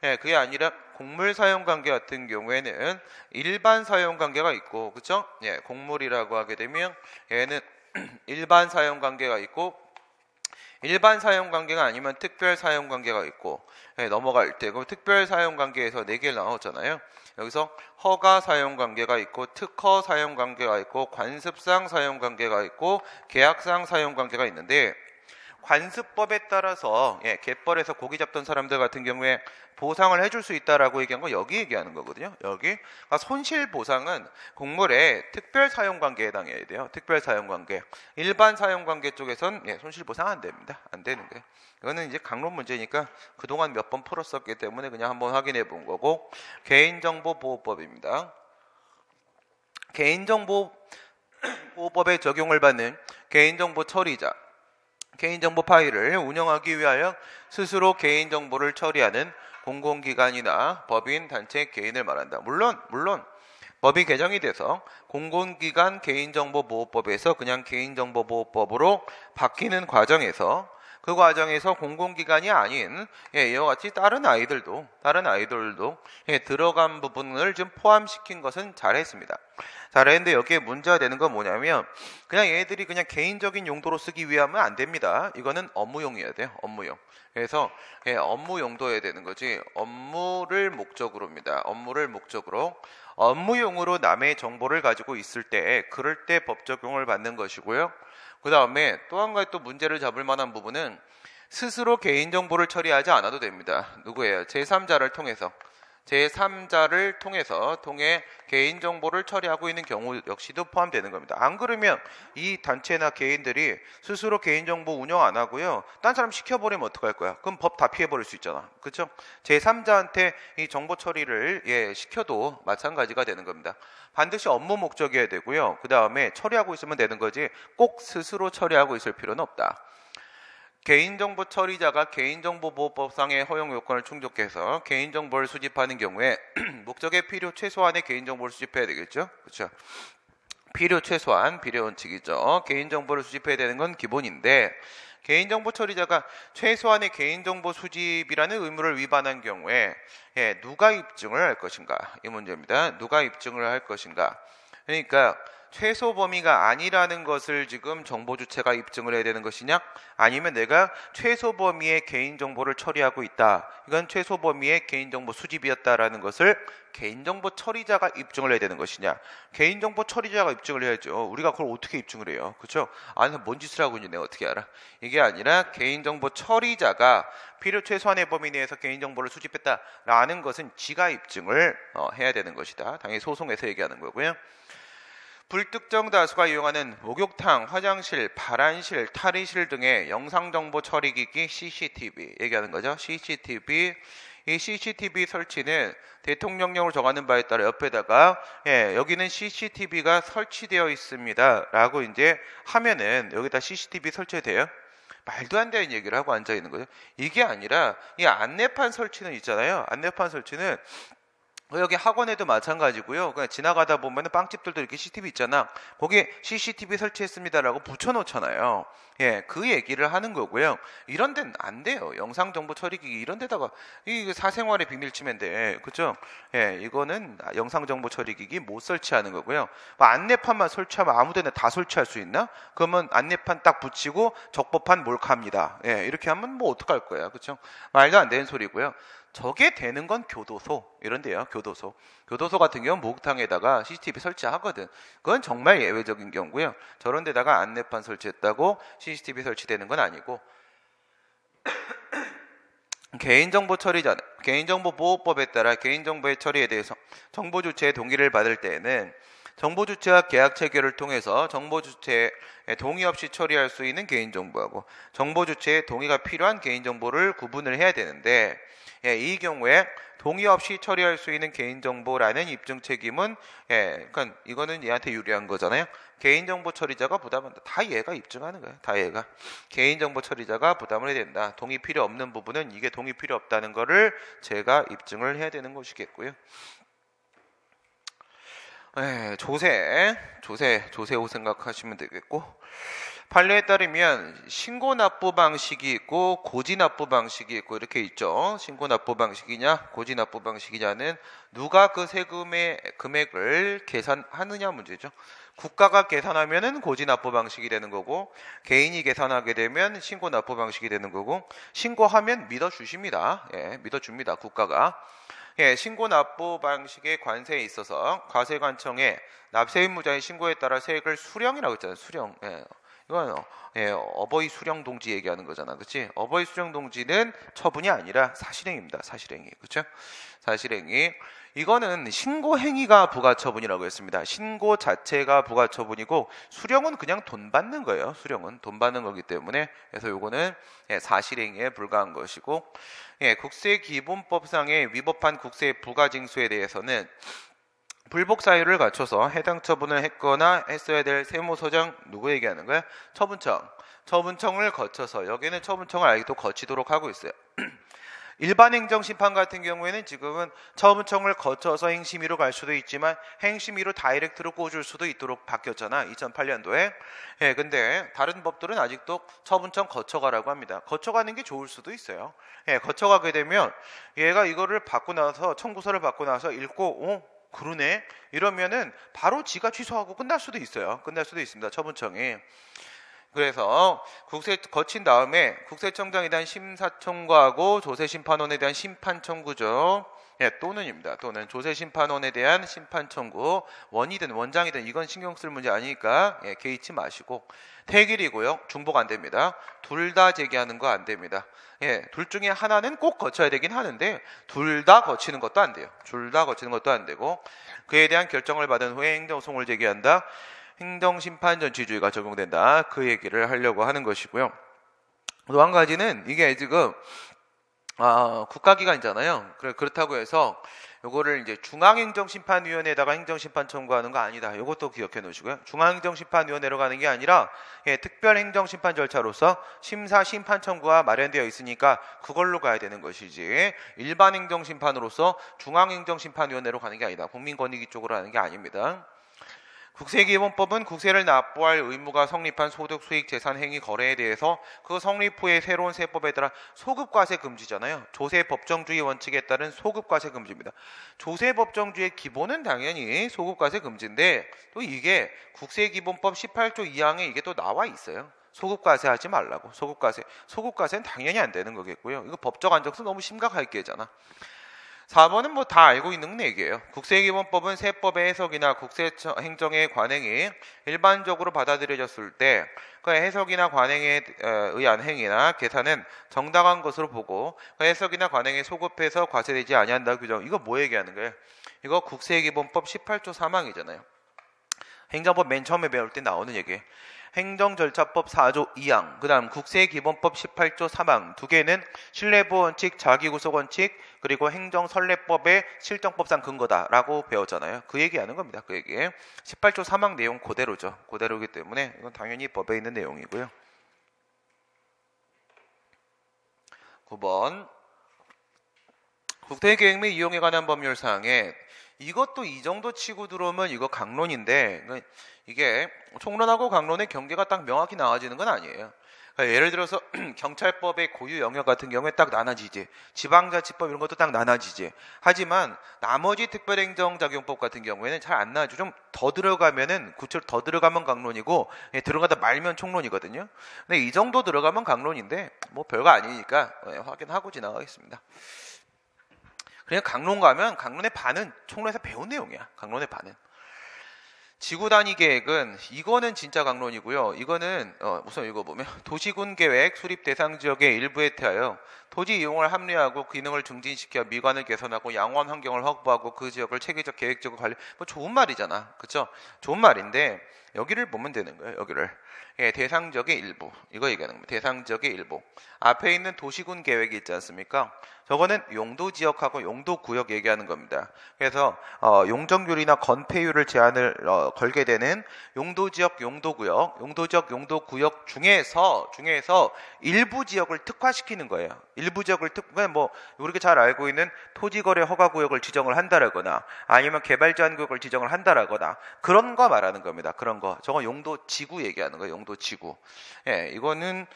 그게 아니라 곡물 사용관계 같은 경우에는 일반 사용관계가 있고, 그렇죠? 곡물이라고 하게 되면 얘는 일반 사용관계가 있고, 일반 사용관계가 아니면 특별 사용관계가 있고, 넘어갈 때 그 특별 사용관계에서 4개를 나눴잖아요. 여기서 허가 사용관계가 있고, 특허 사용관계가 있고, 관습상 사용관계가 있고, 계약상 사용관계가 있는데, 관습법에 따라서 갯벌에서 고기 잡던 사람들 같은 경우에 보상을 해줄 수 있다라고 얘기한 거 여기 얘기하는 거거든요. 여기 그러니까 손실보상은 곡물의 특별 사용관계에 해당해야 돼요. 특별 사용관계. 일반 사용관계 쪽에선 손실보상 안 됩니다. 안 되는 거예요. 이거는 이제 강론 문제니까 그동안 몇 번 풀었었기 때문에 그냥 한번 확인해 본 거고, 개인정보보호법입니다. 개인정보보호법에 적용을 받는 개인정보 처리자, 개인정보 파일을 운영하기 위하여 스스로 개인정보를 처리하는 공공기관이나 법인, 단체, 개인을 말한다. 물론 법이 개정이 돼서 공공기관 개인정보보호법에서 그냥 개인정보보호법으로 바뀌는 과정에서, 그 과정에서 공공기관이 아닌 이와 같이 다른 아이들도 들어간 부분을 좀 포함시킨 것은 잘했습니다. 잘했는데 여기에 문제가 되는 건 뭐냐면, 그냥 얘들이 그냥 개인적인 용도로 쓰기 위하면 안 됩니다. 이거는 업무용이어야 돼요. 업무용. 그래서 업무 용도여야 되는 거지, 업무를 목적으로입니다. 업무를 목적으로. 업무용으로 남의 정보를 가지고 있을 때, 그럴 때 법 적용을 받는 것이고요. 그 다음에 또 한 가지 또 문제를 잡을 만한 부분은 스스로 개인정보를 처리하지 않아도 됩니다. 누구예요? 제3자를 통해 개인정보를 처리하고 있는 경우 역시도 포함되는 겁니다. 안 그러면 이 단체나 개인들이 스스로 개인정보 운영 안 하고요, 딴 사람 시켜버리면 어떡할 거야? 그럼 법 다 피해버릴 수 있잖아. 그렇죠? 제3자한테 이 정보 처리를 시켜도 마찬가지가 되는 겁니다. 반드시 업무 목적이어야 되고요. 그 다음에 처리하고 있으면 되는 거지 꼭 스스로 처리하고 있을 필요는 없다. 개인정보 처리자가 개인정보보호법상의 허용 요건을 충족해서 개인정보를 수집하는 경우에 목적의 필요 최소한의 개인정보를 수집해야 되겠죠. 그렇죠? 필요 최소한, 비례 원칙이죠. 개인정보를 수집해야 되는 건 기본인데, 개인정보 처리자가 최소한의 개인정보 수집이라는 의무를 위반한 경우에 누가 입증을 할 것인가? 이 문제입니다. 누가 입증을 할 것인가? 그러니까 최소 범위가 아니라는 것을 지금 정보 주체가 입증을 해야 되는 것이냐? 아니면 내가 최소 범위의 개인정보를 처리하고 있다. 이건 최소 범위의 개인정보 수집이었다라는 것을 개인정보 처리자가 입증을 해야 되는 것이냐? 개인정보 처리자가 입증을 해야죠. 우리가 그걸 어떻게 입증을 해요? 그렇죠? 아니, 뭔 짓을 하고 있는데 어떻게 알아? 이게 아니라 개인정보 처리자가 필요 최소한의 범위 내에서 개인정보를 수집했다라는 것은 지가 입증을 해야 되는 것이다. 당연히 소송에서 얘기하는 거고요. 불특정 다수가 이용하는 목욕탕, 화장실, 발안실, 탈의실 등의 영상정보 처리기기 CCTV 얘기하는 거죠. CCTV. 이 CCTV 설치는 대통령령으로 정하는 바에 따라 옆에다가 여기는 CCTV가 설치되어 있습니다 라고 이제 하면은 여기다 CCTV 설치돼요. 말도 안 되는 얘기를 하고 앉아 있는 거죠. 이게 아니라 이 안내판 설치는 있잖아요. 안내판 설치는 여기 학원에도 마찬가지고요. 그냥 지나가다 보면 빵집들도 이렇게 CCTV 있잖아. 거기에 CCTV 설치했습니다라고 붙여놓잖아요. 그 얘기를 하는 거고요. 이런 데는 안 돼요. 영상정보 처리기기 이런 데다가 이 사생활의 비밀 침해인데, 그죠? 이거는 영상정보 처리기기 못 설치하는 거고요. 뭐 안내판만 설치하면 아무데나 다 설치할 수 있나? 그러면 안내판 딱 붙이고 적법한 몰카입니다. 이렇게 하면 뭐 어떡할 거야, 그죠? 말도 안 되는 소리고요. 저게 되는 건 교도소 이런데요. 교도소 같은 경우는 목욕탕에다가 CCTV 설치하거든. 그건 정말 예외적인 경우고요. 저런 데다가 안내판 설치했다고 CCTV 설치되는 건 아니고 개인정보 처리자는 개인정보보호법에 따라 개인정보의 처리에 대해서 정보 주체의 동의를 받을 때에는 정보 주체와 계약 체결을 통해서 정보 주체의 동의 없이 처리할 수 있는 개인정보하고 정보 주체의 동의가 필요한 개인정보를 구분을 해야 되는데 이 경우에 동의 없이 처리할 수 있는 개인정보라는 입증 책임은 그러니까 이거는 얘한테 유리한 거잖아요. 개인정보 처리자가 부담한다. 다 얘가 입증하는 거예요. 다 얘가. 개인정보 처리자가 부담을 해야 된다. 동의 필요 없는 부분은 이게 동의 필요 없다는 거를 제가 입증을 해야 되는 것이겠고요. 조세호 생각하시면 되겠고, 판례에 따르면 신고 납부 방식이 있고 고지 납부 방식이 있고 이렇게 있죠. 신고 납부 방식이냐 고지 납부 방식이냐는 누가 그 세금의 금액을 계산하느냐 문제죠. 국가가 계산하면은 고지 납부 방식이 되는 거고, 개인이 계산하게 되면 신고 납부 방식이 되는 거고, 신고하면 믿어주십니다. 믿어줍니다. 국가가. 신고 납부 방식의 관세에 있어서 과세관청에 납세의무자의 신고에 따라 세액을 수령이라고 했잖아요. 수령. 이건 어버이 수령 동지 얘기하는 거잖아, 그렇지? 어버이 수령 동지는 처분이 아니라 사실행위입니다. 사실행위, 그렇죠? 사실행위. 이거는 신고 행위가 부가처분이라고 했습니다. 신고 자체가 부가처분이고 수령은 그냥 돈 받는 거예요. 수령은 돈 받는 거기 때문에 그래서 요거는 사실행위에 불과한 것이고, 국세기본법상의 위법한 국세 부가징수에 대해서는 불복 사유를 갖춰서 해당 처분을 했거나 했어야 될 세무서장 누구 얘기하는 거야? 처분청을 거쳐서 여기는 처분청을 아직도 거치도록 하고 있어요. 일반 행정심판 같은 경우에는 지금은 처분청을 거쳐서 행심위로 갈 수도 있지만 행심위로 다이렉트로 꽂을 수도 있도록 바뀌었잖아. 2008년도에. 근데 다른 법들은 아직도 처분청 거쳐가라고 합니다. 거쳐가는 게 좋을 수도 있어요. 거쳐가게 되면 얘가 이거를 받고 나서 청구서를 받고 나서 읽고 그러네? 이러면은 바로 지가 취소하고 끝날 수도 있어요. 끝날 수도 있습니다. 처분청이. 그래서 국세 거친 다음에 국세청장에 대한 심사 청구하고 조세심판원에 대한 심판 청구죠. 또는입니다. 또는 조세심판원에 대한 심판 청구, 원이든 원장이든 이건 신경 쓸 문제 아니니까 개의치 마시고, 태길이고요. 중복 안 됩니다. 둘 다 제기하는 거 안 됩니다. 둘 중에 하나는 꼭 거쳐야 되긴 하는데 둘 다 거치는 것도 안 돼요. 둘 다 거치는 것도 안 되고, 그에 대한 결정을 받은 후에 행정소송을 제기한다. 행정심판 전치주의가 적용된다. 그 얘기를 하려고 하는 것이고요. 또 한 가지는 이게 지금 국가기관이잖아요. 그렇다고 해서 요거를 이제 중앙행정심판위원회에다가 행정심판 청구하는 거 아니다. 요것도 기억해 놓으시고요. 중앙행정심판위원회로 가는 게 아니라 특별행정심판 절차로서 심사 심판 청구가 마련되어 있으니까 그걸로 가야 되는 것이지, 일반 행정심판으로서 중앙행정심판위원회로 가는 게 아니다. 국민권익위 쪽으로 하는 게 아닙니다. 국세기본법은 국세를 납부할 의무가 성립한 소득, 수익, 재산, 행위, 거래에 대해서 그 성립 후의 새로운 세법에 따라 소급과세 금지잖아요. 조세법정주의 원칙에 따른 소급과세 금지입니다. 조세법정주의의 기본은 당연히 소급과세 금지인데 또 이게 국세기본법 18조 2항에 이게 또 나와 있어요. 소급과세 하지 말라고. 소급과세는 당연히 안 되는 거겠고요. 이거 법적 안정성 너무 심각하게 깨잖아. 4번은 뭐 다 알고 있는 얘기예요. 국세기본법은 세법의 해석이나 국세행정의 관행이 일반적으로 받아들여졌을 때 그 해석이나 관행에 의한 행위나 계산은 정당한 것으로 보고 그 해석이나 관행에 소급해서 과세되지 아니한다 규정. 이거 뭐 얘기하는 거예요? 이거 국세기본법 18조 3항이잖아요. 행정법 맨 처음에 배울 때 나오는 얘기예요. 행정절차법 4조 2항, 그 다음 국세기본법 18조 3항 두 개는 신뢰보원칙, 자기구속원칙, 그리고 행정선례법의 실정법상 근거다라고 배웠잖아요. 그 얘기하는 겁니다. 그 얘기. 18조 3항 내용 그대로죠. 그대로이기 때문에 이건 당연히 법에 있는 내용이고요. 9번 국토계획 및 이용에 관한 법률사항에 이것도 이 정도 치고 들어오면 이거 강론인데 이게 총론하고 강론의 경계가 딱 명확히 나와지는 건 아니에요. 그러니까 예를 들어서 경찰법의 고유 영역 같은 경우에 딱 나눠지지, 지방자치법 이런 것도 딱 나눠지지. 하지만 나머지 특별행정작용법 같은 경우에는 잘 안 나와죠. 좀 더 들어가면은 구체로 더 들어가면 강론이고 들어가다 말면 총론이거든요. 근데 이 정도 들어가면 강론인데 뭐 별거 아니니까 확인하고 지나가겠습니다. 그냥 강론 가면 강론의 반은 총론에서 배운 내용이야. 강론의 반은. 지구단위 계획은 이거는 진짜 강론이고요. 이거는 우선 읽어보면 도시군 계획 수립 대상 지역의 일부에 대하여 토지 이용을 합리화하고 기능을 증진시켜 미관을 개선하고 양호한 환경을 확보하고 그 지역을 체계적 계획적으로 관리. 뭐 좋은 말이잖아, 그렇죠? 좋은 말인데 여기를 보면 되는 거예요. 여기를 대상 지역의 일부 이거 얘기하는 겁니다. 대상 지역의 일부 앞에 있는 도시군 계획이 있지 않습니까? 저거는 용도 지역하고 용도 구역 얘기하는 겁니다. 그래서 용적률이나 건폐율을 제한을 걸게 되는 용도 지역, 용도 구역 중에서 일부 지역을 특화시키는 거예요. 일부 지역을 뭐 우리가 잘 알고 있는 토지거래 허가 구역을 지정을 한다라거나 아니면 개발 제한 구역을 지정을 한다라거나 그런 거 말하는 겁니다. 그런 거. 저거 용도 지구 얘기하는 거예요. 용도 지구. 예, 이거는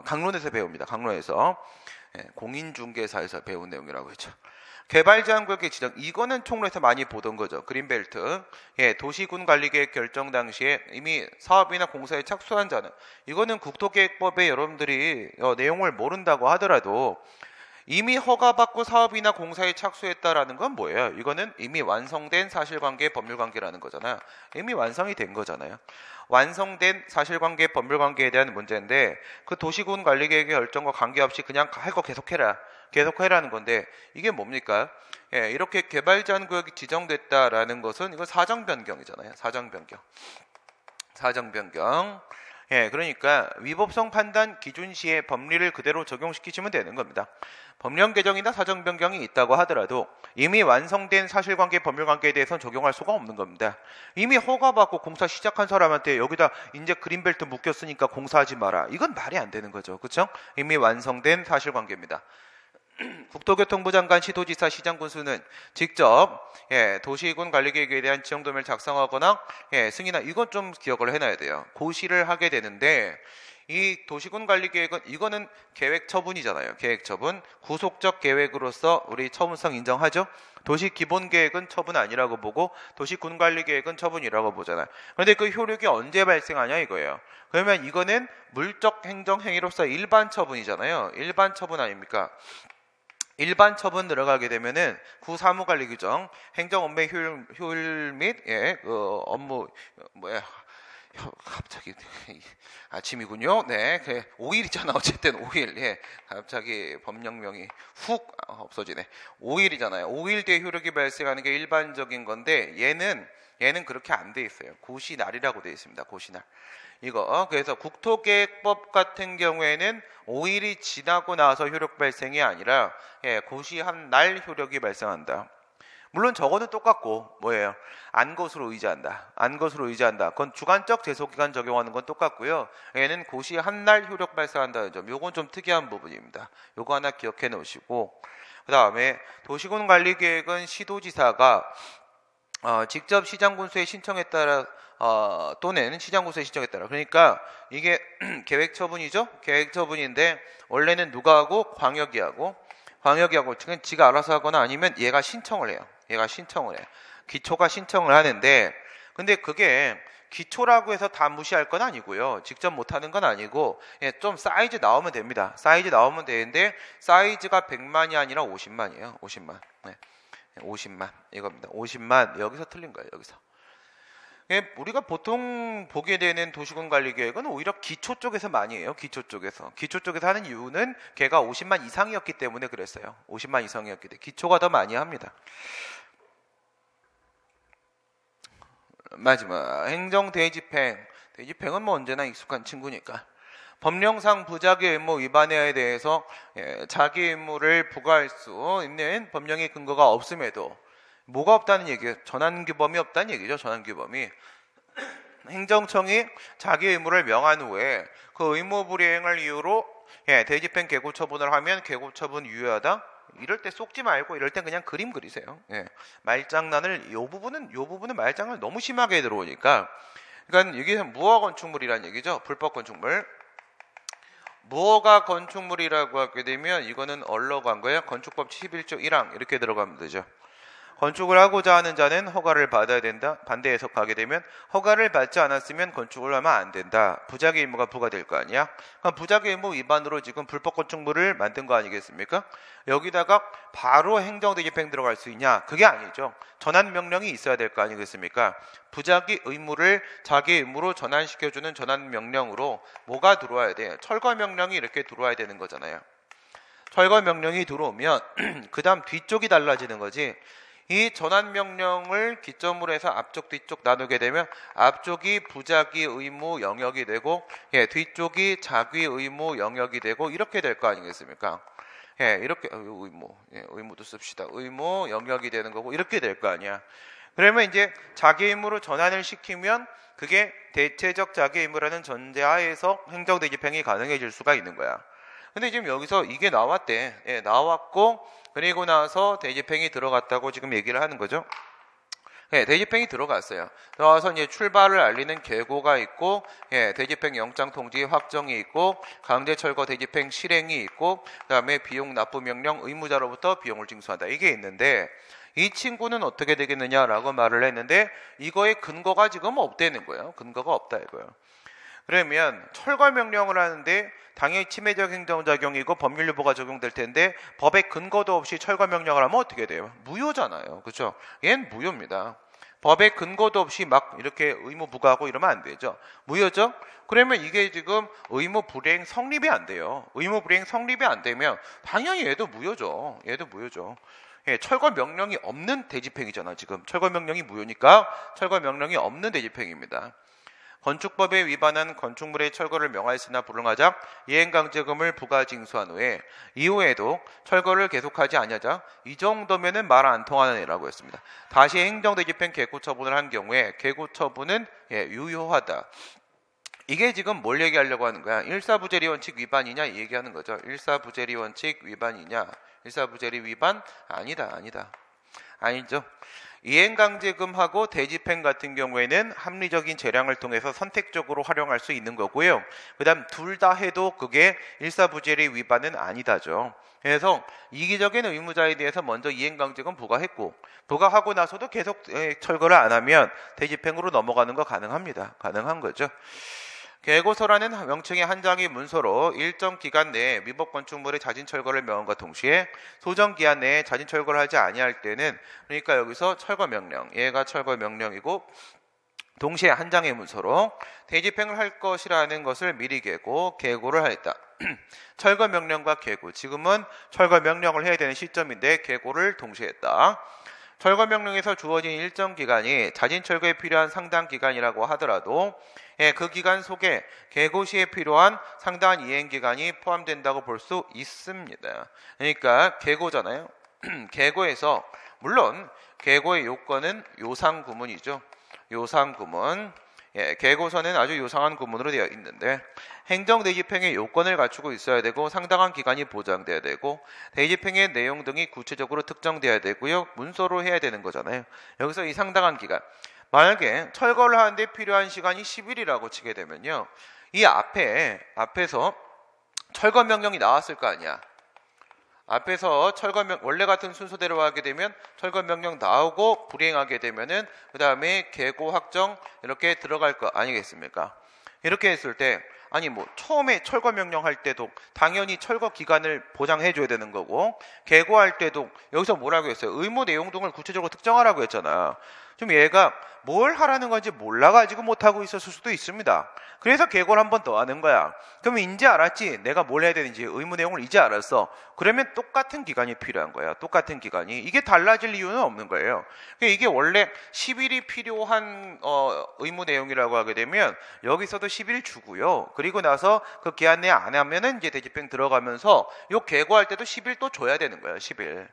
강론에서 배웁니다. 강론에서. 공인중개사에서 배운 내용이라고 했죠. 개발제한구역의 지정, 이거는 총론에서 많이 보던 거죠. 그린벨트. 도시군 관리계획 결정 당시에 이미 사업이나 공사에 착수한 자는 이거는 국토계획법에 여러분들이 내용을 모른다고 하더라도 이미 허가받고 사업이나 공사에 착수했다라는 건 뭐예요? 이거는 이미 완성된 사실관계 법률관계라는 거잖아요. 이미 완성이 된 거잖아요. 완성된 사실관계 법률관계에 대한 문제인데 그 도시군 관리계획의 결정과 관계없이 그냥 할 거 계속해라는 건데 이게 뭡니까? 이렇게 개발제한구역이 지정됐다라는 것은 이거 사정변경이잖아요. 사정변경. 그러니까 위법성 판단 기준 시에 법리를 그대로 적용시키시면 되는 겁니다. 법령 개정이나 사정 변경이 있다고 하더라도 이미 완성된 사실관계 법률관계에 대해서는 적용할 수가 없는 겁니다. 이미 허가받고 공사 시작한 사람한테 여기다 이제 그린벨트 묶였으니까 공사하지 마라. 이건 말이 안 되는 거죠. 그렇죠? 이미 완성된 사실관계입니다. 국토교통부 장관, 시도지사, 시장 군수는 직접 도시군 관리계획에 대한 지형도면을 작성하거나 승인하 이건 좀 기억을 해놔야 돼요. 고시를 하게 되는데 이 도시군 관리계획은 이거는 계획 처분이잖아요. 계획 처분 구속적 계획으로서 우리 처분성 인정하죠. 도시기본계획은 처분 아니라고 보고 도시군관리계획은 처분이라고 보잖아요. 그런데 그 효력이 언제 발생하냐 이거예요. 그러면 이거는 물적 행정행위로서 일반 처분이잖아요. 일반 처분 아닙니까? 일반 처분 들어가게 되면은 구사무관리 규정, 행정 업무의 효율 및 업무 갑자기 아침이군요. 네, 5일이잖아. 어쨌든 5일. 갑자기 법령명이 훅 없어지네. 5일이잖아요. 5일 뒤에 효력이 발생하는 게 일반적인 건데 얘는 그렇게 안 돼 있어요. 고시날이라고 돼 있습니다. 고시날. 이거 그래서 국토계획법 같은 경우에는 5일이 지나고 나서 효력 발생이 아니라 고시한 날 효력이 발생한다. 물론 저거는 똑같고 뭐예요? 안것으로 의지한다. 그건 주관적 제소기간 적용하는 건 똑같고요. 얘는 고시한 날 효력 발생한다는 점. 요건 좀 특이한 부분입니다. 요거 하나 기억해 놓으시고 그 다음에 도시군 관리계획은 시도지사가 직접 시장군수의 신청에 따라 또는 시장구소에 신청했더라. 그러니까 이게 계획처분이죠. 계획처분인데 원래는 누가 하고 광역이 하고 지금 지가 알아서 하거나 아니면 얘가 신청을 해요. 얘가 신청을 해. 기초가 신청을 하는데 근데 그게 기초라고 해서 다 무시할 건 아니고요. 직접 못하는 건 아니고 좀 사이즈 나오면 됩니다. 사이즈 나오면 되는데 사이즈가 100만이 아니라 50만이에요. 50만. 네. 50만 이겁니다. 50만 여기서 틀린 거예요. 여기서. 우리가 보통 보게 되는 도시군 관리 계획은 오히려 기초 쪽에서 많이 해요. 기초 쪽에서 하는 이유는 걔가 50만 이상이었기 때문에 그랬어요. 50만 이상이었기 때문에 기초가 더 많이 합니다. 마지막 대집행은 뭐 언제나 익숙한 친구니까 법령상 부작위 의무 위반에 대해서 자기 의무를 부과할 수 있는 법령의 근거가 없음에도 뭐가 없다는 얘기예요? 전환규범이 없다는 얘기죠. 전환규범이 행정청이 자기 의무를 명한 후에 그 의무 불이행을 이유로 대집행 개고 처분을 하면 개고 처분 유효하다. 이럴 때 속지 말고 이럴 땐 그냥 그림 그리세요. 말장난을 요 부분은 말장난을 너무 심하게 들어오니까 그러니까 이게 무허 건축물이라는 얘기죠. 불법 건축물. 무허가 건축물이라고 하게 되면 이거는 얼로 간 거예요. 건축법 11조 1항 이렇게 들어가면 되죠. 건축을 하고자 하는 자는 허가를 받아야 된다. 반대 해석하게 되면 허가를 받지 않았으면 건축을 하면 안 된다. 부작위 의무가 부과될 거 아니야. 그럼 부작위 의무 위반으로 지금 불법 건축물을 만든 거 아니겠습니까? 여기다가 바로 행정대집행 들어갈 수 있냐? 그게 아니죠. 전환 명령이 있어야 될 거 아니겠습니까? 부작위 의무를 자기 의무로 전환시켜주는 전환 명령으로 뭐가 들어와야 돼? 철거 명령이 이렇게 들어와야 되는 거잖아요. 철거 명령이 들어오면 그 다음 뒤쪽이 달라지는 거지. 이 전환 명령을 기점으로 해서 앞쪽 뒤쪽 나누게 되면 앞쪽이 부작위 의무 영역이 되고 뒤쪽이 작위 의무 영역이 되고 이렇게 될 거 아니겠습니까? 이렇게 의무도 씁시다. 의무 영역이 되는 거고 이렇게 될 거 아니야. 그러면 이제 자기 의무로 전환을 시키면 그게 대체적 자기 의무라는 전제하에서 행정대집행이 가능해질 수가 있는 거야. 근데 지금 여기서 이게 나왔대. 나왔고 그리고 나서 대집행이 들어갔다고 지금 얘기를 하는 거죠. 대집행이 들어갔어요. 들어와서 이제 출발을 알리는 계고가 있고, 대집행 영장 통지 확정이 있고, 강제 철거 대집행 실행이 있고, 그다음에 비용 납부 명령 의무자로부터 비용을 징수한다. 이게 있는데 이 친구는 어떻게 되겠느냐라고 말을 했는데 이거의 근거가 지금 없다는 거예요. 근거가 없다 이거예요. 그러면 철거 명령을 하는데 당연히 침해적 행정작용이고 법률유보가 적용될 텐데 법의 근거도 없이 철거 명령을 하면 어떻게 돼요? 무효잖아요. 그렇죠? 얘는 무효입니다. 법의 근거도 없이 막 이렇게 의무 부과하고 이러면 안 되죠. 무효죠? 그러면 이게 지금 의무 불이행 성립이 안 돼요. 의무 불이행 성립이 안 되면 당연히 얘도 무효죠. 철거 명령이 없는 대집행이잖아. 지금 철거 명령이 무효니까 철거 명령이 없는 대집행입니다. 건축법에 위반한 건축물의 철거를 명하였으나 불응하자 이행강제금을 부과 징수한 후에 이후에도 철거를 계속하지 아니하자 이 정도면은 말 안 통하는 애라고 했습니다. 다시 행정대집행 개고 처분을 한 경우에 개고 처분은 유효하다. 이게 지금 뭘 얘기하려고 하는 거야? 일사부재리 원칙 위반이냐 이 얘기하는 거죠. 일사부재리 원칙 위반이냐? 일사부재리 위반 아니다. 아니죠. 이행강제금하고 대집행 같은 경우에는 합리적인 재량을 통해서 선택적으로 활용할 수 있는 거고요. 그 다음 둘 다 해도 그게 일사부재리 위반은 아니다죠. 그래서 이기적인 의무자에 대해서 먼저 이행강제금 부과했고 부과하고 나서도 계속 철거를 안 하면 대집행으로 넘어가는 거 가능합니다. 가능한 거죠. 계고서라는 명칭의 한 장의 문서로 일정 기간 내에 위법 건축물의 자진 철거를 명함과 동시에 소정 기한 내에 자진 철거를 하지 아니할 때는 그러니까 여기서 철거 명령, 얘가 철거 명령이고 동시에 한 장의 문서로 대집행을 할 것이라는 것을 미리 계고를 하였다. 철거 명령과 계고, 지금은 철거 명령을 해야 되는 시점인데 계고를 동시에 했다. 철거 명령에서 주어진 일정 기간이 자진 철거에 필요한 상당 기간이라고 하더라도 그 기간 속에 계고 시에 필요한 상당한 이행 기간이 포함된다고 볼 수 있습니다. 그러니까 계고잖아요. 계고에서 물론 계고의 요건은 요상구문이죠. 요상구문. 계고서는 아주 요상한 구문으로 되어 있는데 행정대집행의 요건을 갖추고 있어야 되고 상당한 기간이 보장돼야 되고 대집행의 내용 등이 구체적으로 특정돼야 되고요. 문서로 해야 되는 거잖아요. 여기서 이 상당한 기간 만약에 철거를 하는데 필요한 시간이 10일이라고 치게 되면요, 이 앞에서 철거 명령이 나왔을 거 아니야. 앞에서 원래 같은 순서대로 하게 되면 철거 명령 나오고 불이행하게 되면은 그 다음에 계고 확정 이렇게 들어갈 거 아니겠습니까? 이렇게 했을 때 아니 뭐 처음에 철거 명령할 때도 당연히 철거 기간을 보장해 줘야 되는 거고, 계고할 때도 여기서 뭐라고 했어요? 의무 내용 등을 구체적으로 특정하라고 했잖아. 좀 얘가 뭘 하라는 건지 몰라가지고 못하고 있었을 수도 있습니다. 그래서 계고를 한 번 더 하는 거야. 그러면 이제 알았지? 내가 뭘 해야 되는지 의무 내용을 이제 알았어. 그러면 똑같은 기간이 필요한 거야. 똑같은 기간이. 이게 달라질 이유는 없는 거예요. 이게 원래 10일이 필요한 의무 내용이라고 하게 되면 여기서도 10일 주고요. 그리고 나서 그 기한 내에 안 하면은 이제 대집행 들어가면서 요 계고할 때도 10일 또 줘야 되는 거예요. 10일.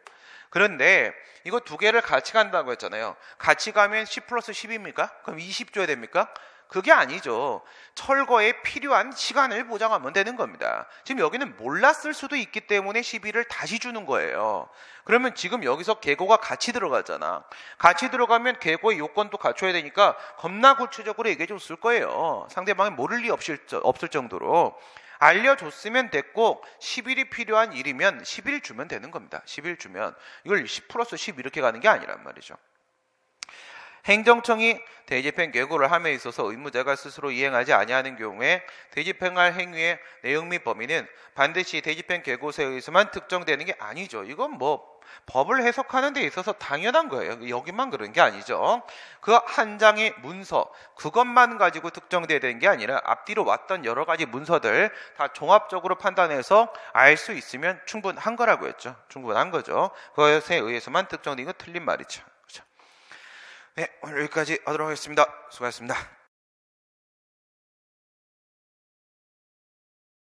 그런데 이거 두 개를 같이 간다고 했잖아요. 같이 가면 10 플러스 10입니까? 그럼 20 줘야 됩니까? 그게 아니죠. 철거에 필요한 시간을 보장하면 되는 겁니다. 지금 여기는 몰랐을 수도 있기 때문에 10일을 다시 주는 거예요. 그러면 지금 여기서 계고가 같이 들어가잖아. 같이 들어가면 계고의 요건도 갖춰야 되니까 겁나 구체적으로 얘기해 줬을 거예요. 상대방이 모를 리 없을 정도로. 알려줬으면 됐고 10일이 필요한 일이면 10일 주면 되는 겁니다. 10일 주면 이걸 10 플러스 10 이렇게 가는 게 아니란 말이죠. 행정청이 대집행 계고를 함에 있어서 의무자가 스스로 이행하지 아니하는 경우에 대집행할 행위의 내용 및 범위는 반드시 대집행 계고서에 의해서만 특정되는 게 아니죠. 이건 뭐 법을 해석하는 데 있어서 당연한 거예요. 여기만 그런 게 아니죠. 그 한 장의 문서 그것만 가지고 특정돼야 되는 게 아니라 앞뒤로 왔던 여러 가지 문서들 다 종합적으로 판단해서 알 수 있으면 충분한 거라고 했죠. 충분한 거죠. 그것에 의해서만 특정된 건 틀린 말이죠. 네, 오늘 여기까지 하도록 하겠습니다. 수고하셨습니다.